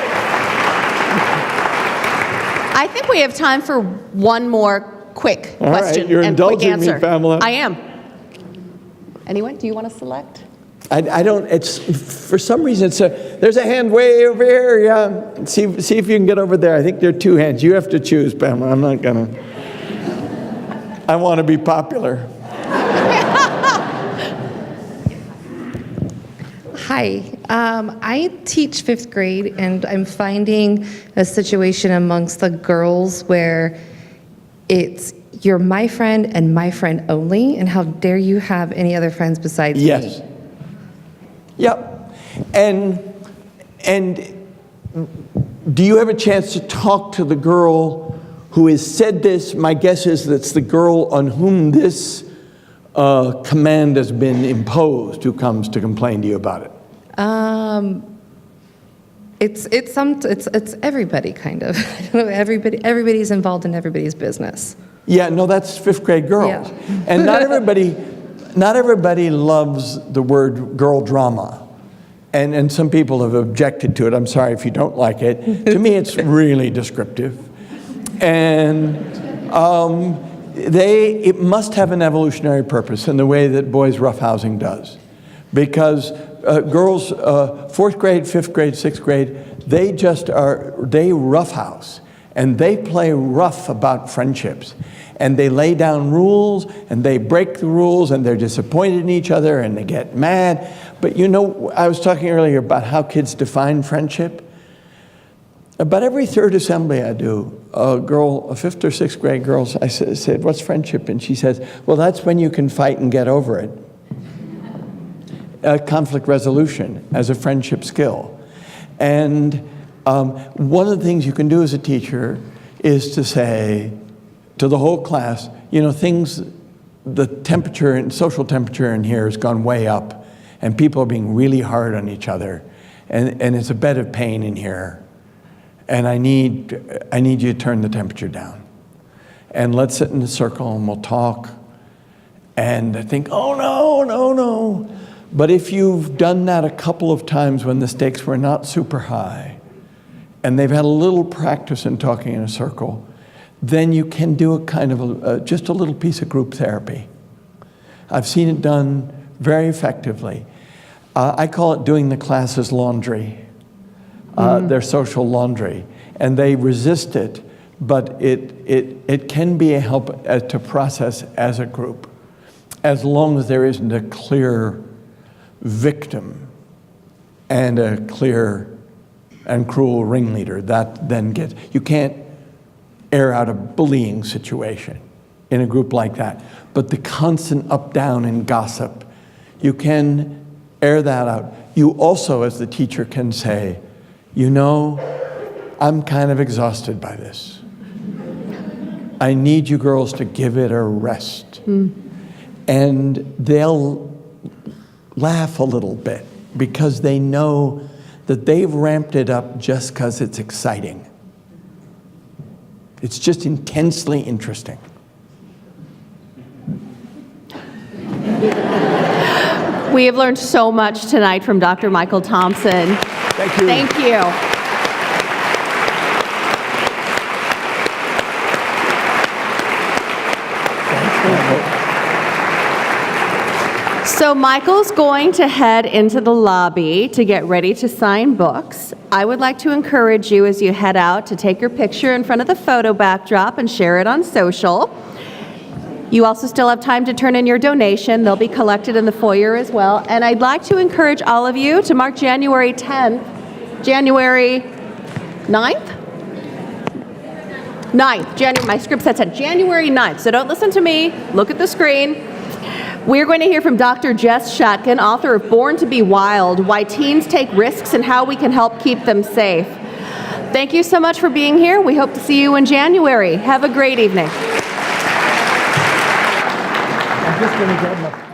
I think we have time for one more quick question You're and quick indulging answer. me, Pamela. I am. Anyone? Do you want to select? I don't, it's, for some reason, there's a hand way over here, yeah. See if you can get over there. I think there are 2 hands. You have to choose, Pamela. I'm not gonna. I want to be popular. Hi, I teach 5th grade, and I'm finding a situation amongst the girls where it's you're my friend and my friend only, and how dare you have any other friends besides me? Yes. Yep. And do you have a chance to talk to the girl who has said this? My guess is that's the girl on whom this command has been imposed, who comes to complain to you about it. It's everybody kind of. I don't know, everybody's involved in everybody's business. Yeah, no, that's 5th grade girls. Yeah. And not everybody loves the word girl drama. And some people have objected to it. I'm sorry if you don't like it. To me, it's really descriptive. And it must have an evolutionary purpose in the way that boys roughhousing does. Because girls, 4th grade, 5th grade, 6th grade, they roughhouse. And they play rough about friendships. And they lay down rules, and they break the rules, and they're disappointed in each other, and they get mad. But you know, I was talking earlier about how kids define friendship. About every 3rd assembly I do, a 5th or 6th grade girl, I said, what's friendship? And she says, well, that's when you can fight and get over it. Conflict resolution as a friendship skill. And one of the things you can do as a teacher is to say to the whole class, you know, the temperature and social temperature in here has gone way up, and people are being really hard on each other, and it's a bed of pain in here, and I need you to turn the temperature down, and let's sit in a circle and we'll talk. And I think, oh no. But if you've done that a couple of times when the stakes were not super high, and they've had a little practice in talking in a circle, then you can do a kind of just a little piece of group therapy. I've seen it done very effectively. I call it doing the class's laundry, their social laundry. And they resist it but it can be a help to process as a group, as long as there isn't a clear victim and a clear and cruel ringleader. That then gets, you can't air out a bullying situation in a group like that, but the constant up, down, and gossip, you can air that out. You also, as the teacher, can say, you know, I'm kind of exhausted by this. I need you girls to give it a rest. And they'll laugh a little bit because they know that they've ramped it up just because it's exciting. It's just intensely interesting. We have learned so much tonight from Dr. Michael Thompson. Thank you. Thank you. So Michael's going to head into the lobby to get ready to sign books. I would like to encourage you as you head out to take your picture in front of the photo backdrop and share it on social. You also still have time to turn in your donation. They'll be collected in the foyer as well. And I'd like to encourage all of you to mark January 10th, January 9th? 9th, my script said January 9th, so don't listen to me, look at the screen. We're going to hear from Dr. Jess Shatkin, author of Born to be Wild, Why Teens Take Risks and How We Can Help Keep Them Safe. Thank you so much for being here. We hope to see you in January. Have a great evening. I'm just going to grab my